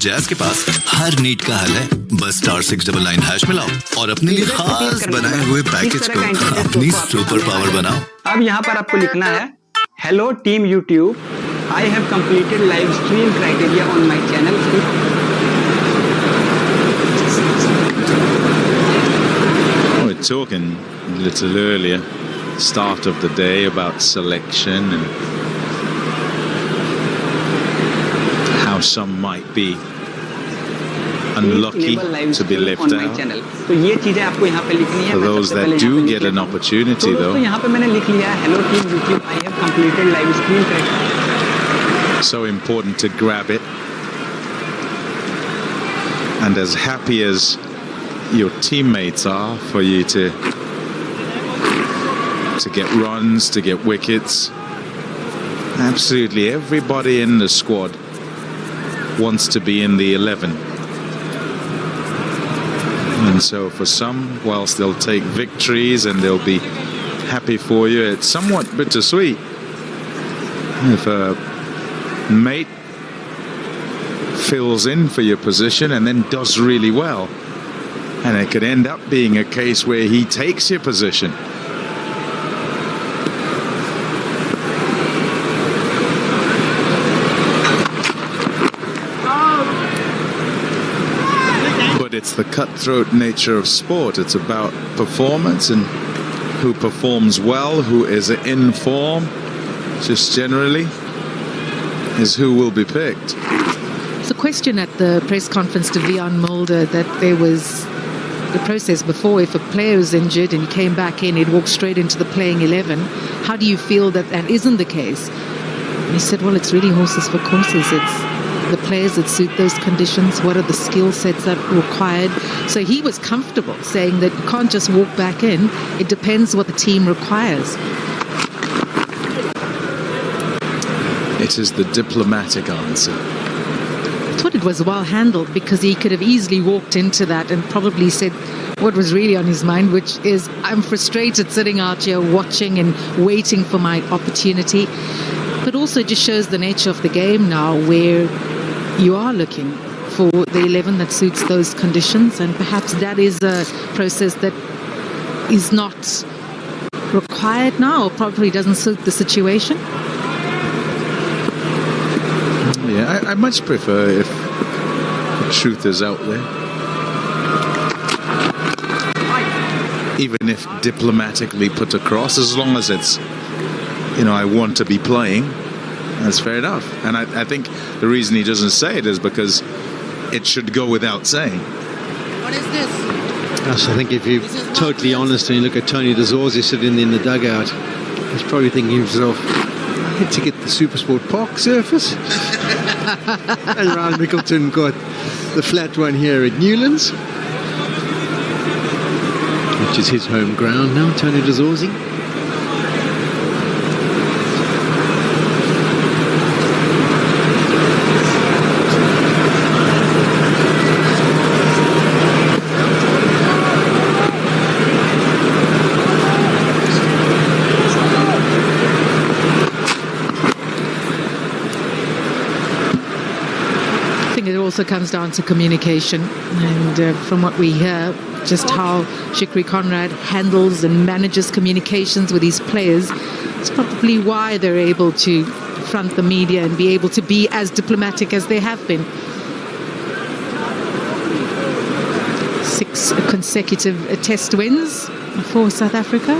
जैज़ के पास हर नीड का हल है, बस *699# मिलाओ और अपने लिए खास बनाए हुए पैकेज को अपनी सुपर पावर बनाओ। अब यहाँ पर आपको लिखना है, hello team YouTube, I have completed live stream criteria on my channel. We're talking a little earlier, start of the day, about selection and how some might be unlucky to be left out. तो ये चीजें आपको यहाँ पे लिखनी है। For those that do get an opportunity, though, तो यहाँ पे मैंने लिख लिया है, hello team YouTube, I have completed live stream criteria. so important to grab it. And as happy as your teammates are for you to get runs, to get wickets, absolutely everybody in the squad wants to be in the 11. And so for some, whilst they'll take victories and they'll be happy for you, it's somewhat bittersweet. If a mate fills in for your position and then does really well, and it could end up being a case where he takes your position. It's the cutthroat nature of sport. It's about performance, and who performs well, who is in form, just generally, is who will be picked. It's a question at the press conference to Leon Mulder that there was the process before. If a player was injured and he came back in, he'd walk straight into the playing 11. How do you feel that that isn't the case? And he said, well, it's really horses for courses. It's the players that suit those conditions. What are the skill sets that are required? So he was comfortable saying that you can't just walk back in. It depends what the team requires. It is the diplomatic answer. I thought it was well handled, because he could have easily walked into that and probably said what was really on his mind, which is, I'm frustrated sitting out here watching and waiting for my opportunity. But also just shows the nature of the game now, where you are looking for the 11 that suits those conditions, and perhaps that is a process that is not required now, or probably doesn't suit the situation. Yeah, I much prefer if the truth is out there. Even if diplomatically put across, as long as it's, I want to be playing, that's fair enough. And I think the reason he doesn't say it is because it should go without saying. What is this? Yes, I think if you're totally honest and you look at Tony de Zorzi sitting in the dugout, he's probably thinking to himself, I had to get the Supersport Park surface. And Ryan Mickleton got the flat one here at Newlands. which is his home ground now, Tony DeZorzi. It also comes down to communication, and from what we hear, just how Shikri Conrad handles and manages communications with his players, it's probably why they're able to front the media and be able to be as diplomatic as they have been. 6 consecutive test wins for South Africa.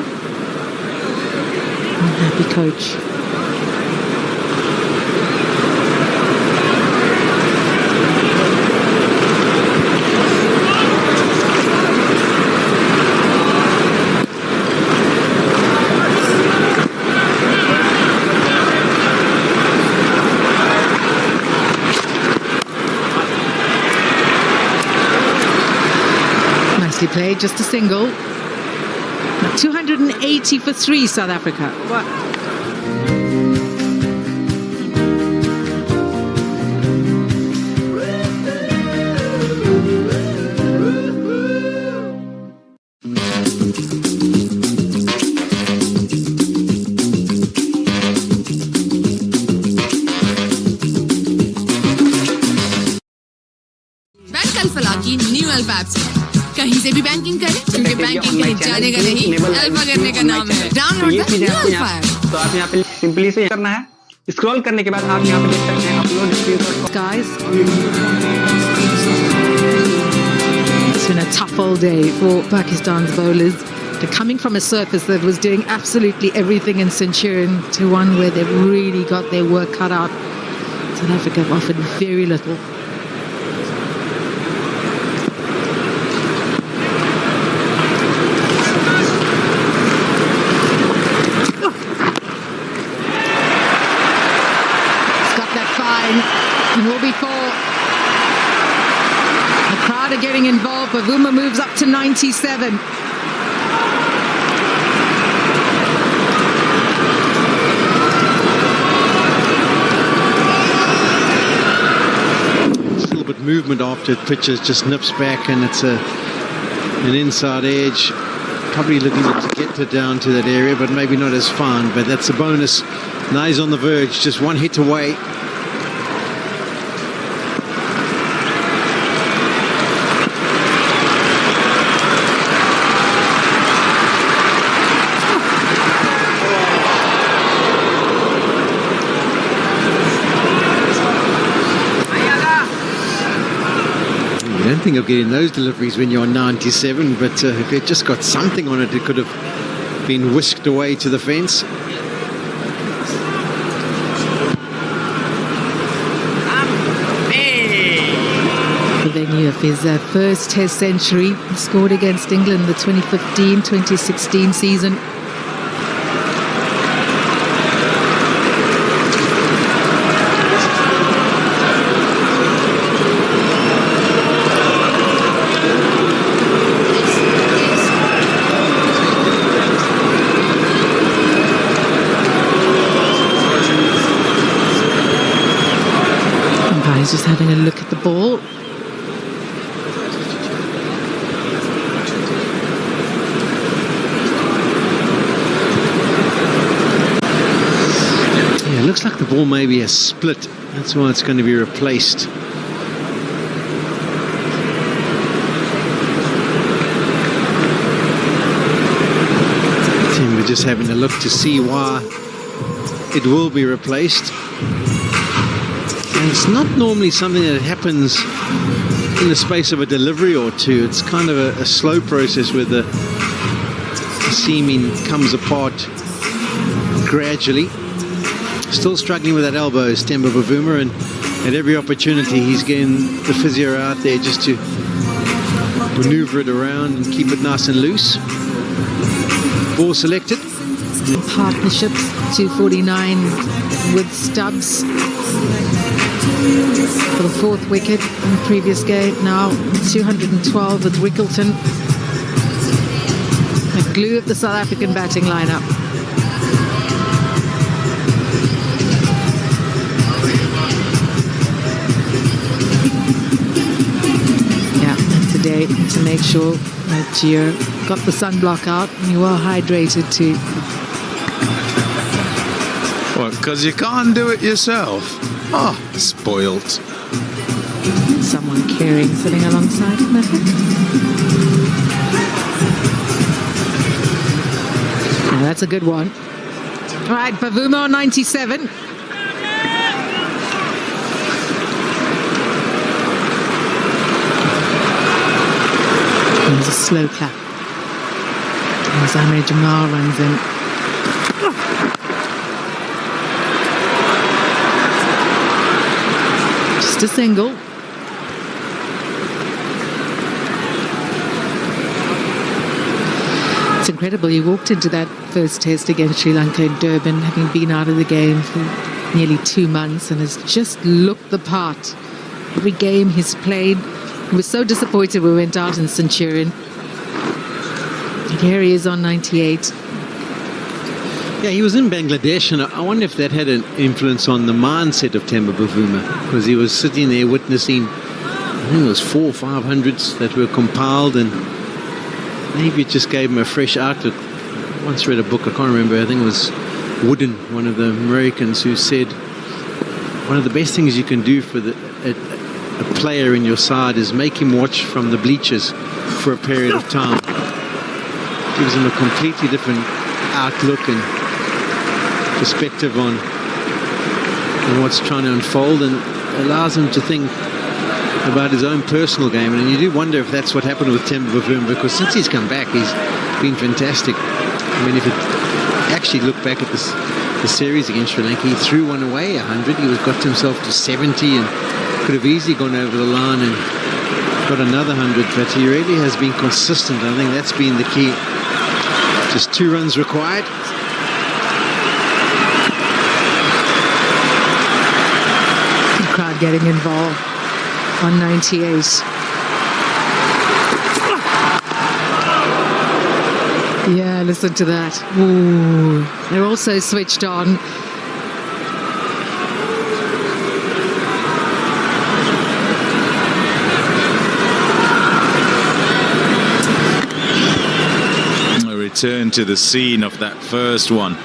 Happy coach. Played just a single. 280 for 3, South Africa. Bank Alfalah की new elf app से कहीं से भी banking करें, क्योंकि banking कहीं जाने का नहीं, अल्फा करने का नाम है। Download the new elf app. तो आप यहाँ पे सिंपली से करना है, स्क्रॉल करने के बाद आप यहाँ पे देख सकते हैं upload screenshot. Guys, it's been a tough all day for Pakistan's bowlers. They're coming from a surface that was doing absolutely everything in Centurion to one where they've really got their work cut out. South Africa have offered very little. And will be 4. The crowd are getting involved. Bavuma moves up to 97. Just a little bit movement after pitches, just nips back, and it's an inside edge. Probably looking to get it down to that area, but maybe not as fine. But that's a bonus. Now he's on the verge, just one hit away. I don't think of getting those deliveries when you're on 97, but if it just got something on it, it could have been whisked away to the fence. The venue of his first Test century, scored against England the 2015-2016 season. Umpire's just having a look at the ball. Yeah, it looks like the ball maybe has split. That's why it's going to be replaced. We're just having a look to see why it will be replaced. And it's not normally something that happens in the space of a delivery or two. It's kind of a slow process where the seaming comes apart gradually. Still struggling with that elbow, Stemba Bavuma, and at every opportunity he's getting the physio out there just to maneuver it around and keep it nice and loose. Ball selected. Partnerships, 249 with Stubbs for the 4th wicket in the previous game. Now 212 with Rickleton. glue of the South African batting lineup. Today to make sure that you got the sunblock out and you are hydrated too. What, because you can't do it yourself? Oh, spoilt. Someone caring sitting alongside him, I think. Oh, that's a good one. All right, Bavuma on 97. There's a slow clap as Ahmed Jamal runs in. Just a single. It's incredible. He walked into that first test against Sri Lanka in Durban, having been out of the game for nearly 2 months, and has just looked the part. Every game he's played. He was so disappointed we went out in Centurion. And here he is on 98. Yeah, he was in Bangladesh, and I wonder if that had an influence on the mindset of Temba Bavuma, because he was sitting there witnessing, I think it was 400 or 500s that were compiled, and maybe it just gave him a fresh outlook. I once read a book, I can't remember, I think it was Wooden, one of the Americans, who said one of the best things you can do for a player in your side is make him watch from the bleachers for a period of time. Gives him a completely different outlook and perspective on what's trying to unfold, and allows him to think about his own personal game. And you do wonder if that's what happened with Temba Bavuma, because since he's come back, he's been fantastic. I mean, if you actually look back at the series against Sri Lanka, he threw one away, 100. He got himself to 70 and could have easily gone over the line and got another 100, but he really has been consistent. I think that's been the key. Just 2 runs required. The crowd getting involved on 98. Yeah, listen to that. Ooh, they're also switched on. Return to the scene of that first one.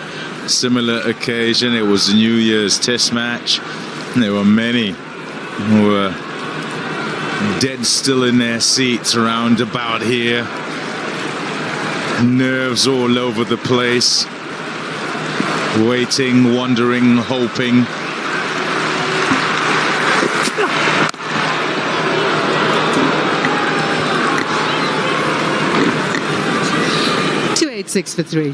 Similar occasion, it was a New Year's Test match. There were many who were dead still in their seats around about here. Nerves all over the place. Waiting, wondering, hoping. Six for 3.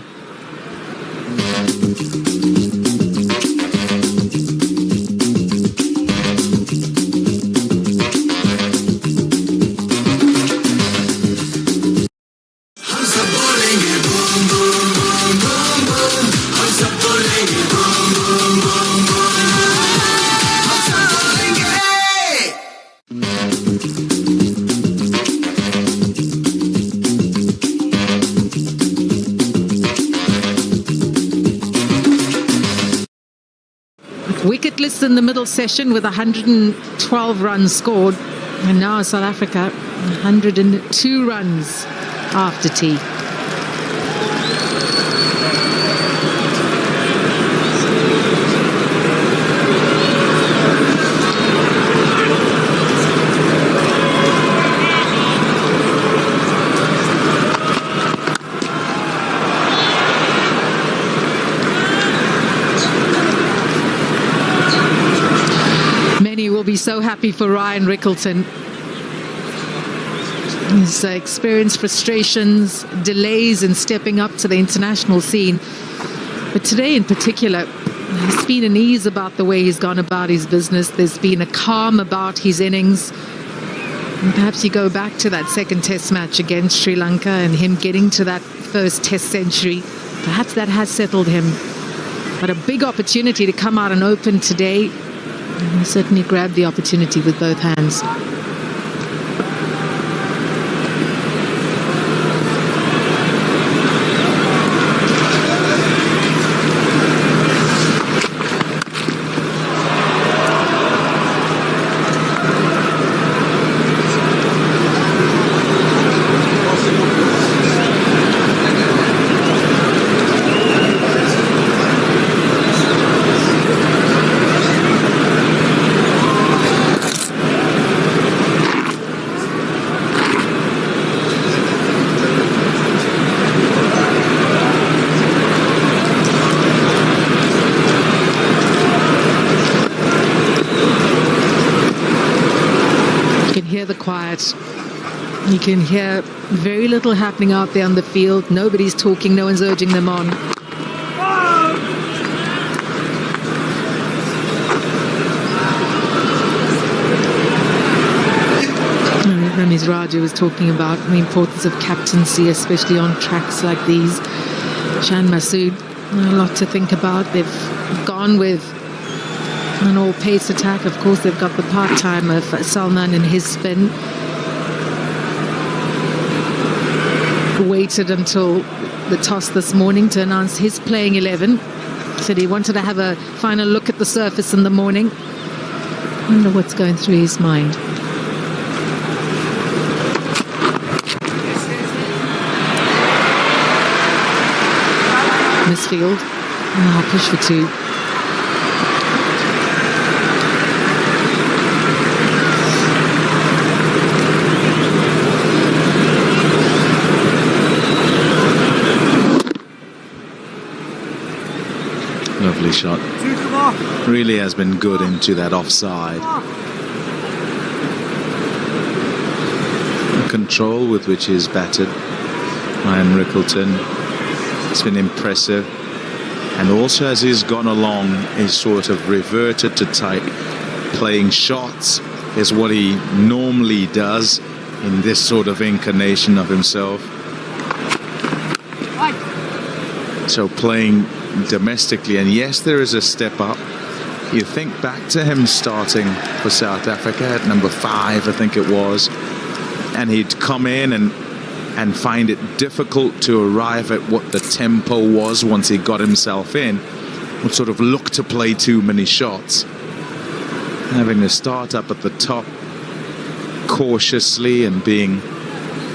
Wicketless in the middle session with 112 runs scored, and now South Africa 102 runs after tea. Be so happy for Ryan Rickleton. He's experienced frustrations, delays in stepping up to the international scene, but today in particular there's been an ease about the way he's gone about his business. There's been a calm about his innings, and perhaps you go back to that second test match against Sri Lanka and him getting to that first test century, perhaps that has settled him. But a big opportunity to come out and open today. And he certainly grabbed the opportunity with both hands. hear the quiet. You can hear very little happening out there on the field. Nobody's talking, no one's urging them on. Ramiz Raja was talking about the importance of captaincy, especially on tracks like these. Shan Masood, a lot to think about. They've gone with an all-pace attack. Of course, they've got the part-time of Salman in his spin. Waited until the toss this morning to announce his playing 11. Said he wanted to have a final look at the surface in the morning. I wonder what's going through his mind. Misfield. Now push for two. Lovely shot. Really has been good into that offside. The control with which he's batted, Ryan Rickleton, it's been impressive. And also as he's gone along, he's sort of reverted to type. Playing shots is what he normally does in this sort of incarnation of himself. So playing domestically, and yes, there is a step up. You think back to him starting for South Africa at number 5, I think it was, and he'd come in and find it difficult to arrive at what the tempo was once he got himself in. Would sort of look to play too many shots. Having to start up at the top cautiously and being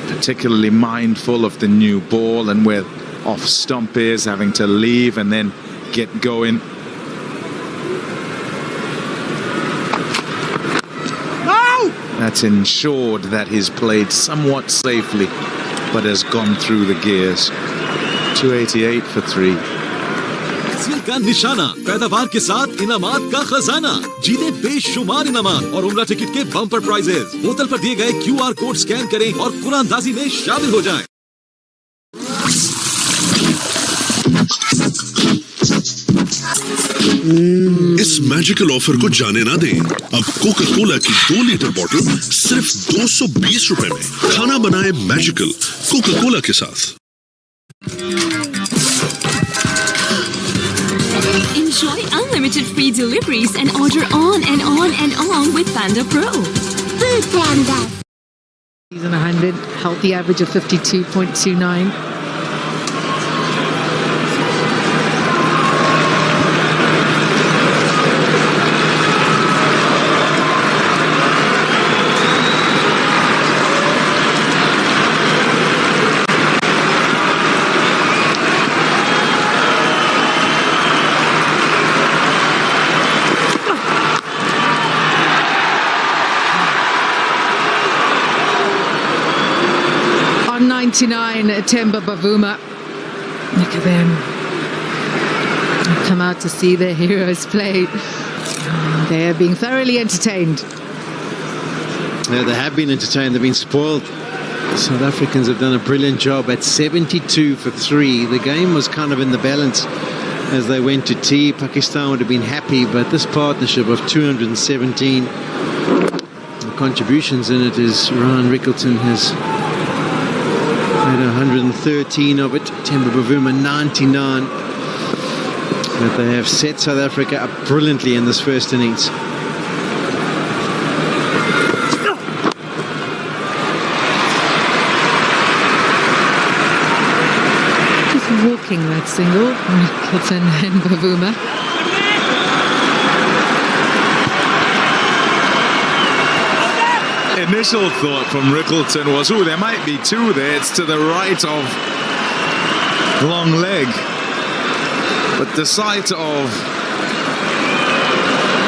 particularly mindful of the new ball and where off stump is, having to leave and then get going. That's ensured that he's played somewhat safely, but has gone through the gears. 288 for 3. का निशाना, पैदावार के साथ इनामात का खजाना, जीते बेशुमार इनामात और उम्रा टिकट के बम्पर प्राइजेस। बोतल पर दिए गए QR कोड स्कैन करें और कुरानदाजी में शामिल हो जाएं। इस मैजिकल ऑफर को जाने ना दें। अब कोका कोला की 2 लीटर बोतल सिर्फ 220 रुपए में। खाना बनाए मैजिकल कोका कोला के साथ। Enjoy unlimited free deliveries and order on and on and on with Panda Pro. Food Panda. Season 100, healthy average of 52.29. On 99, Temba Bavuma. Look at them. They've come out to see their heroes play. They are being thoroughly entertained. Yeah, they have been entertained. They've been spoiled. The South Africans have done a brilliant job at 72 for 3. The game was kind of in the balance as they went to tea. Pakistan would have been happy, but this partnership of 217, the contributions in it is Ryan Rickleton has made 113 of it. Temba Bavuma 99. But they have set South Africa up brilliantly in this first innings. Just walking that single, Rickleton and Bavuma. Initial thought from Rickleton was, oh, there might be 2 there. It's to the right of long leg. But the sight of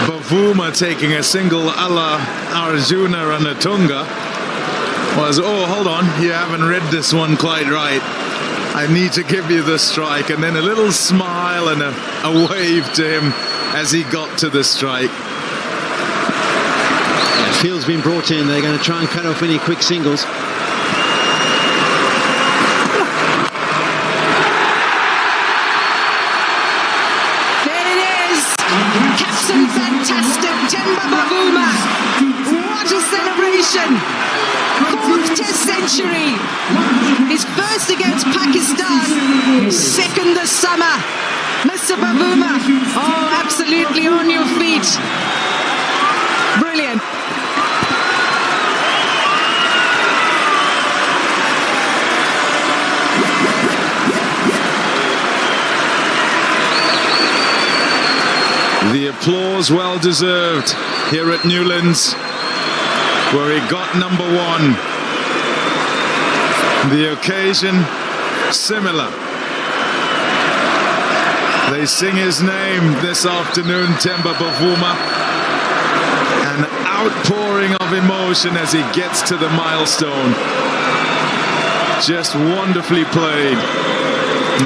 Bavuma taking a single a la Arjuna Ranatunga was, oh, hold on, you haven't read this one quite right. I need to give you the strike. And then a little smile and a wave to him as he got to the strike. Field's been brought in. They're going to try and cut off any quick singles. Captain fantastic, Temba Bavuma. What a celebration. 4th Test century. His first against Pakistan. Second this summer. Mr. Bavuma. Oh, absolutely on your feet. Brilliant. The applause well deserved here at Newlands, where he got number 1. The occasion similar. They sing his name this afternoon, Temba Bavuma. An outpouring of emotion as he gets to the milestone. Just wonderfully played,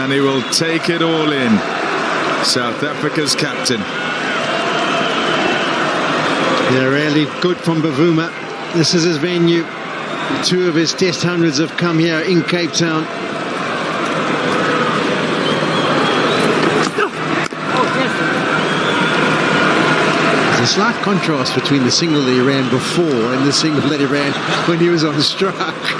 and he will take it all in. South Africa's captain. Yeah, really good from Bavuma. This is his venue. 2 of his Test hundreds have come here in Cape Town. There's a slight contrast between the single that he ran before and the single that he ran when he was on strike.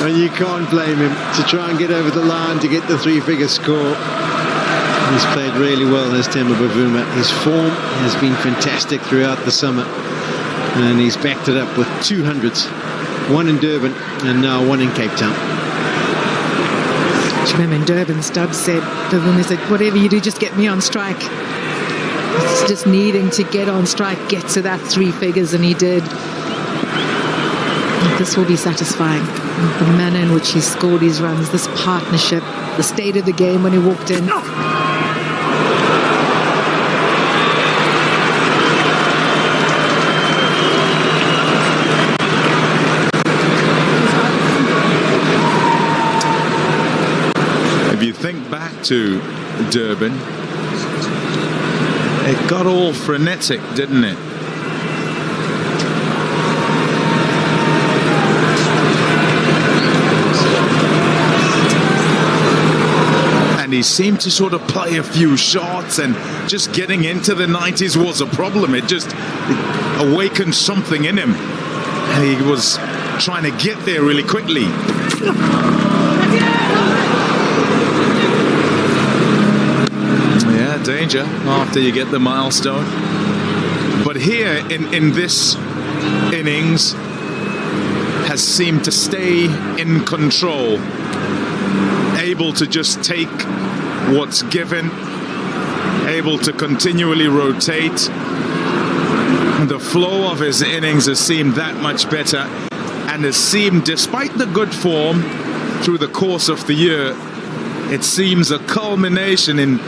And you can't blame him to try and get over the line to get the 3-figure score. He's played really well as Temba Bavuma. His form has been fantastic throughout the summer, and he's backed it up with 200s, 1 in Durban and now 1 in Cape Town. Do you remember in Durban, Stubbs said, Bavuma said, whatever you do, just get me on strike. It's just needing to get on strike, get to that 3 figures, and he did. This will be satisfying. The manner in which he scored his runs, this partnership, the state of the game when he walked in. If you think back to Durban, it got all frenetic, didn't it? And he seemed to sort of play a few shots, and just getting into the 90s was a problem. It just awakened something in him, and he was trying to get there really quickly. Yeah, danger after you get the milestone. But here in this innings has seemed to stay in control, able to just take what's given, able to continually rotate. The flow of his innings has seemed that much better, and has seemed, despite the good form through the course of the year, it seems a culmination in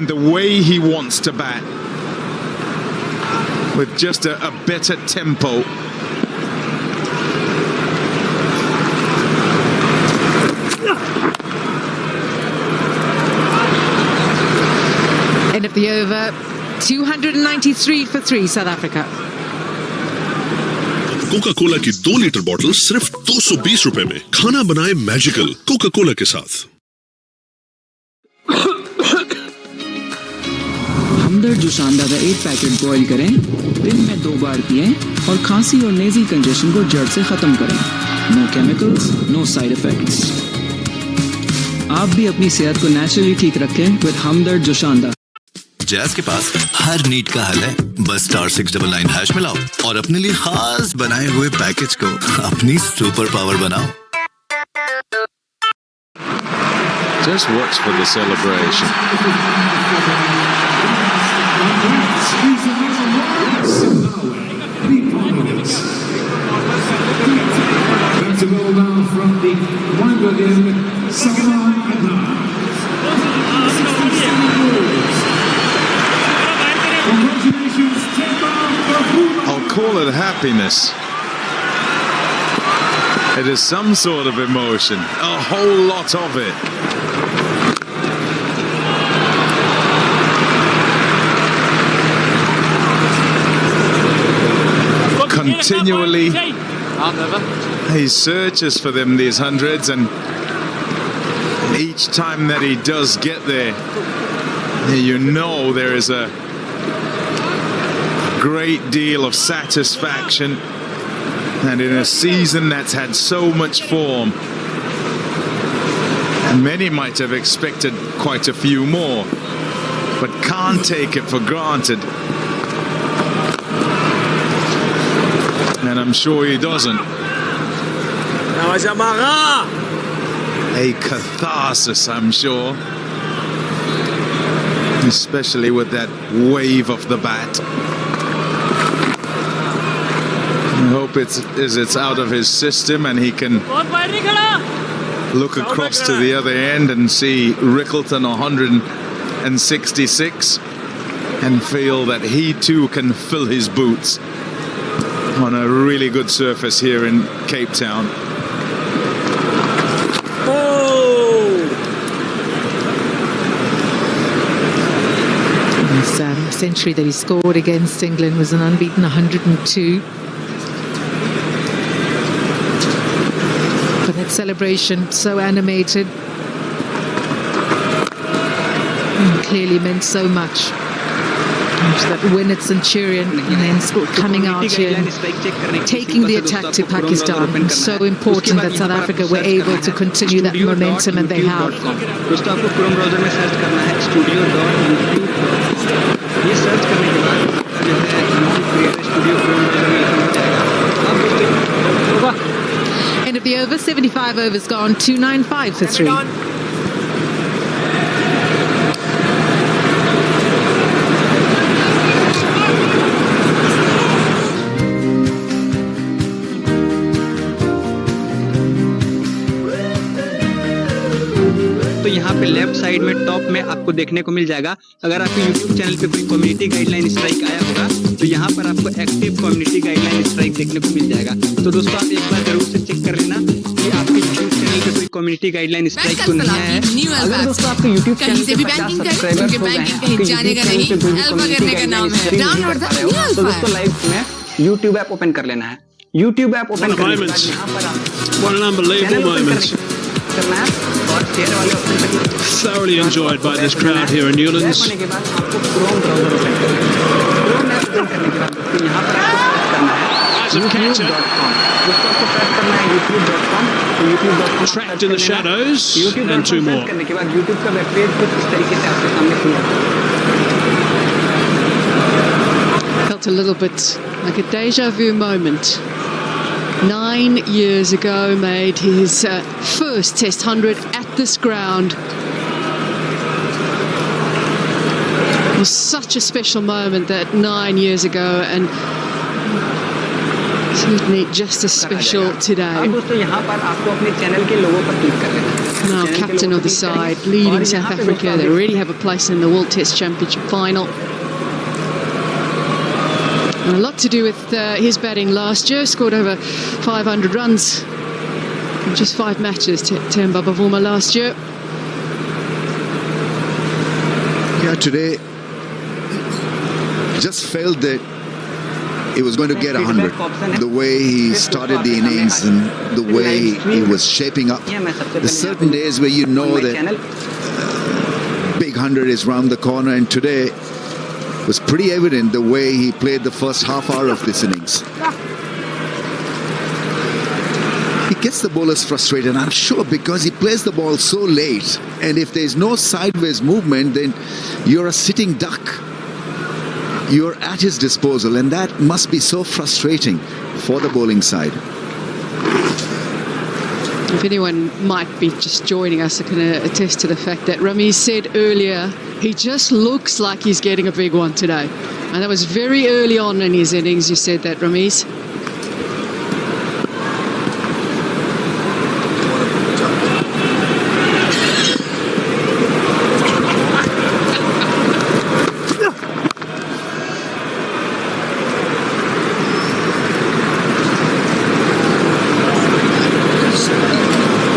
the way he wants to bat, with just a better tempo. End of the over, 293 for 3, South Africa. Coca Cola की 2 litre बोतल सिर्फ 220 रुपए में। खाना बनाए magical Coca Cola के साथ। हमदर्द जुशांदा का 1 पैकेट बॉईल करें, दिन में 2 बार पिएं और खांसी और नेज़ी कंजेशन को जड़ से खत्म करें। No chemicals, no side effects. आप भी अपनी सेहत को नेचुरली ठीक रखें विद हमदर्द जुशांदा। जैज़ के पास हर नीड का हल है। बस *699 हैश मिलाओ और अपने लिए खास बनाए हुए पैकेज को अपनी सुपर पावर बनाओ। Just watch for the celebration. That's a goal now from the Wimbledon Salman. I'll call it happiness. It is some sort of emotion, a whole lot of it. continually he searches for them, these hundreds, and each time that he does get there, you know there is a great deal of satisfaction, and in a season that's had so much form, and many might have expected quite a few more, but can't take it for granted. And I'm sure he doesn't. A catharsis, I'm sure. Especially with that wave of the bat. I hope it's out of his system and he can look across to the other end and see Rickleton 166 and feel that he too can fill his boots on a really good surface here in Cape Town. His century that he scored against England was an unbeaten 102. But that celebration, so animated, and clearly meant so much. That win at Centurion and then coming out here and taking the attack to Pakistan. So important that South Africa were able to continue that momentum, and they have. End of the over, 75 overs gone, 295 for 3. तो यहाँ पे left side में top में आपको देखने को मिल जाएगा। अगर आपके YouTube चैनल पे कोई कम्युनिटी गाइडलाइन स्ट्राइक आया होगा तो यहाँ पर आपको एक्टिव कम्युनिटी गाइडलाइन स्ट्राइक देखने को मिल जाएगा। तो दोस्तों आप एक बार जरूर से चेक कर लेना कि आपके YouTube चैनल पे कोई कम्युनिटी गाइडलाइन स्ट्राइक तो नहीं है। अगर दोस्तों आपके YouTube चैनल पे 50 सब्सक्राइबर्स हो गए हैं तो दोस्तों लाइव में YouTube ऐप ओपन कर लेना है। YouTube ऐप ओपन करने के बाद यहाँ पर करना है और शेयर वाले ऑप्शन पे thoroughly enjoyed by this crowd here in Newlands. होने के बाद आपको क्रोम ब्राउजर ओपन करना है। क्रोम ऐप ओपन करने के बाद दोस्तों यहाँ पर आपको सर्च करना है youtube.com। दोस्तों आपको सर्च करना है youtube.com। तो youtube.com Trapped in the shadows and two more. करने के बाद YouTube का वेब पेज कुछ इस तरीके से आपके सामने खुल जाता है। Felt a little bit like a deja vu moment. 9 years ago, made his first Test 100 at this ground. It was such a special moment that 9 years ago, and certainly just as special today. Now captain of the side, leading South Africa. They already have a place in the World Test Championship final. And a lot to do with his batting last year. Scored over 500 runs in just 5 matches. Temba Bavuma last year. Yeah, today just felt that he was going to get 100. The way he started the innings and the way he was shaping up. There's certain days where you know that big 100 is round the corner, and today was pretty evident the way he played the first half hour of this innings. He gets the bowlers frustrated, I'm sure, because he plays the ball so late, and if there's no sideways movement, then you're a sitting duck. You're at his disposal, and that must be so frustrating for the bowling side. If anyone might be just joining us, I can attest to the fact that Ramiz said earlier he just looks like he's getting a big one today. And that was very early on in his innings, you said that, Ramiz.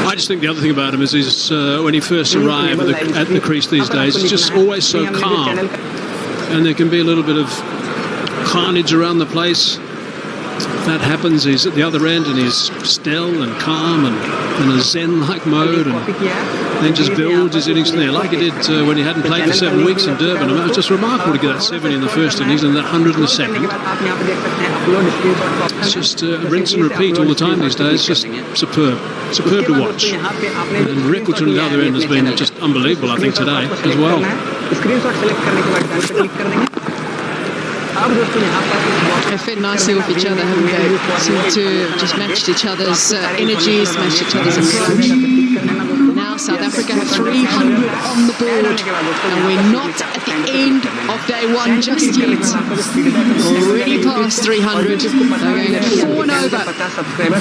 I just think the other thing about him is he's, when he first arrived at the crease these days, he's just always so calm. And there can be a little bit of carnage around the place. If that happens, he's at the other end and he's still and calm and in a zen-like mode, and then just builds his innings from there, like he did when he hadn't played for 7 weeks in Durban. And it was just remarkable to get that 70 in the first innings and that 100 in the second. It's just rinse and repeat all the time these days. Just superb to watch. And Rickleton at the other end has been just unbelievable, I think, today as well. They fed nicely off each other, haven't they? Seem to have just matched each other's energies, matched each other's approach. Now South Africa have 300 on the board, and we're not at the end of day one just yet. Already past 300. They're going at 4 and over.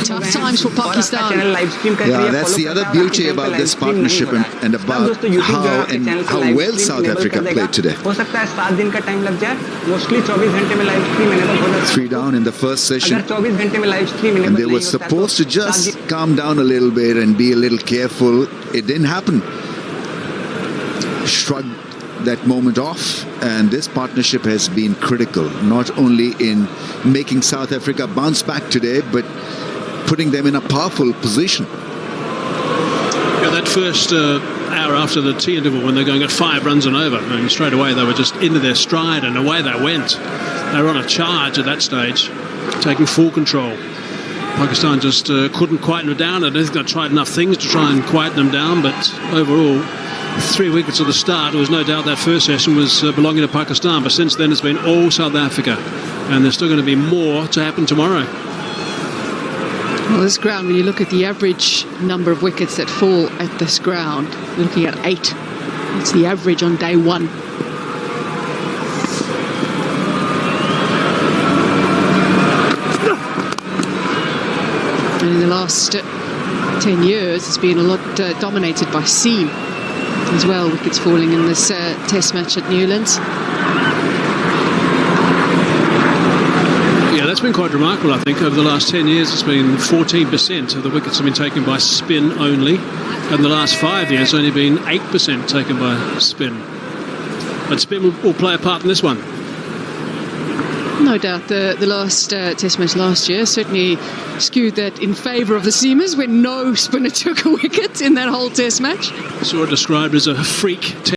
Tough times for Pakistan. Yeah, that's the other beauty about this partnership and about how well South Africa played today. 3 down in the first session, and they were supposed to just calm down a little bit and be a little careful. It didn't happen. Shrugged that moment off, and this partnership has been critical, not only in making South Africa bounce back today, but putting them in a powerful position. Yeah, that first hour after the tea interval, when they're going at 5 runs and over, and straight away they were just into their stride, and away they went. They were on a charge at that stage, taking full control. Pakistan just couldn't quieten them down. I don't think they tried enough things to try and quieten them down, but overall, 3 wickets at the start. There was no doubt that first session was belonging to Pakistan, but since then it's been all South Africa, and there's still going to be more to happen tomorrow. Well, this ground, when you look at the average number of wickets that fall at this ground, you're looking at 8. It's the average on day one. And in the last 10 years, it's been a lot dominated by seam as well. Wickets falling in this test match at Newlands. Yeah, that's been quite remarkable, I think. Over the last 10 years, it's been 14% of the wickets have been taken by spin only. And the last 5 years, only been 8% taken by spin. But spin will play a part in this one. No doubt the last test match last year certainly skewed that in favour of the seamers when no spinner took a wicket in that whole test match. Saw it described as a freak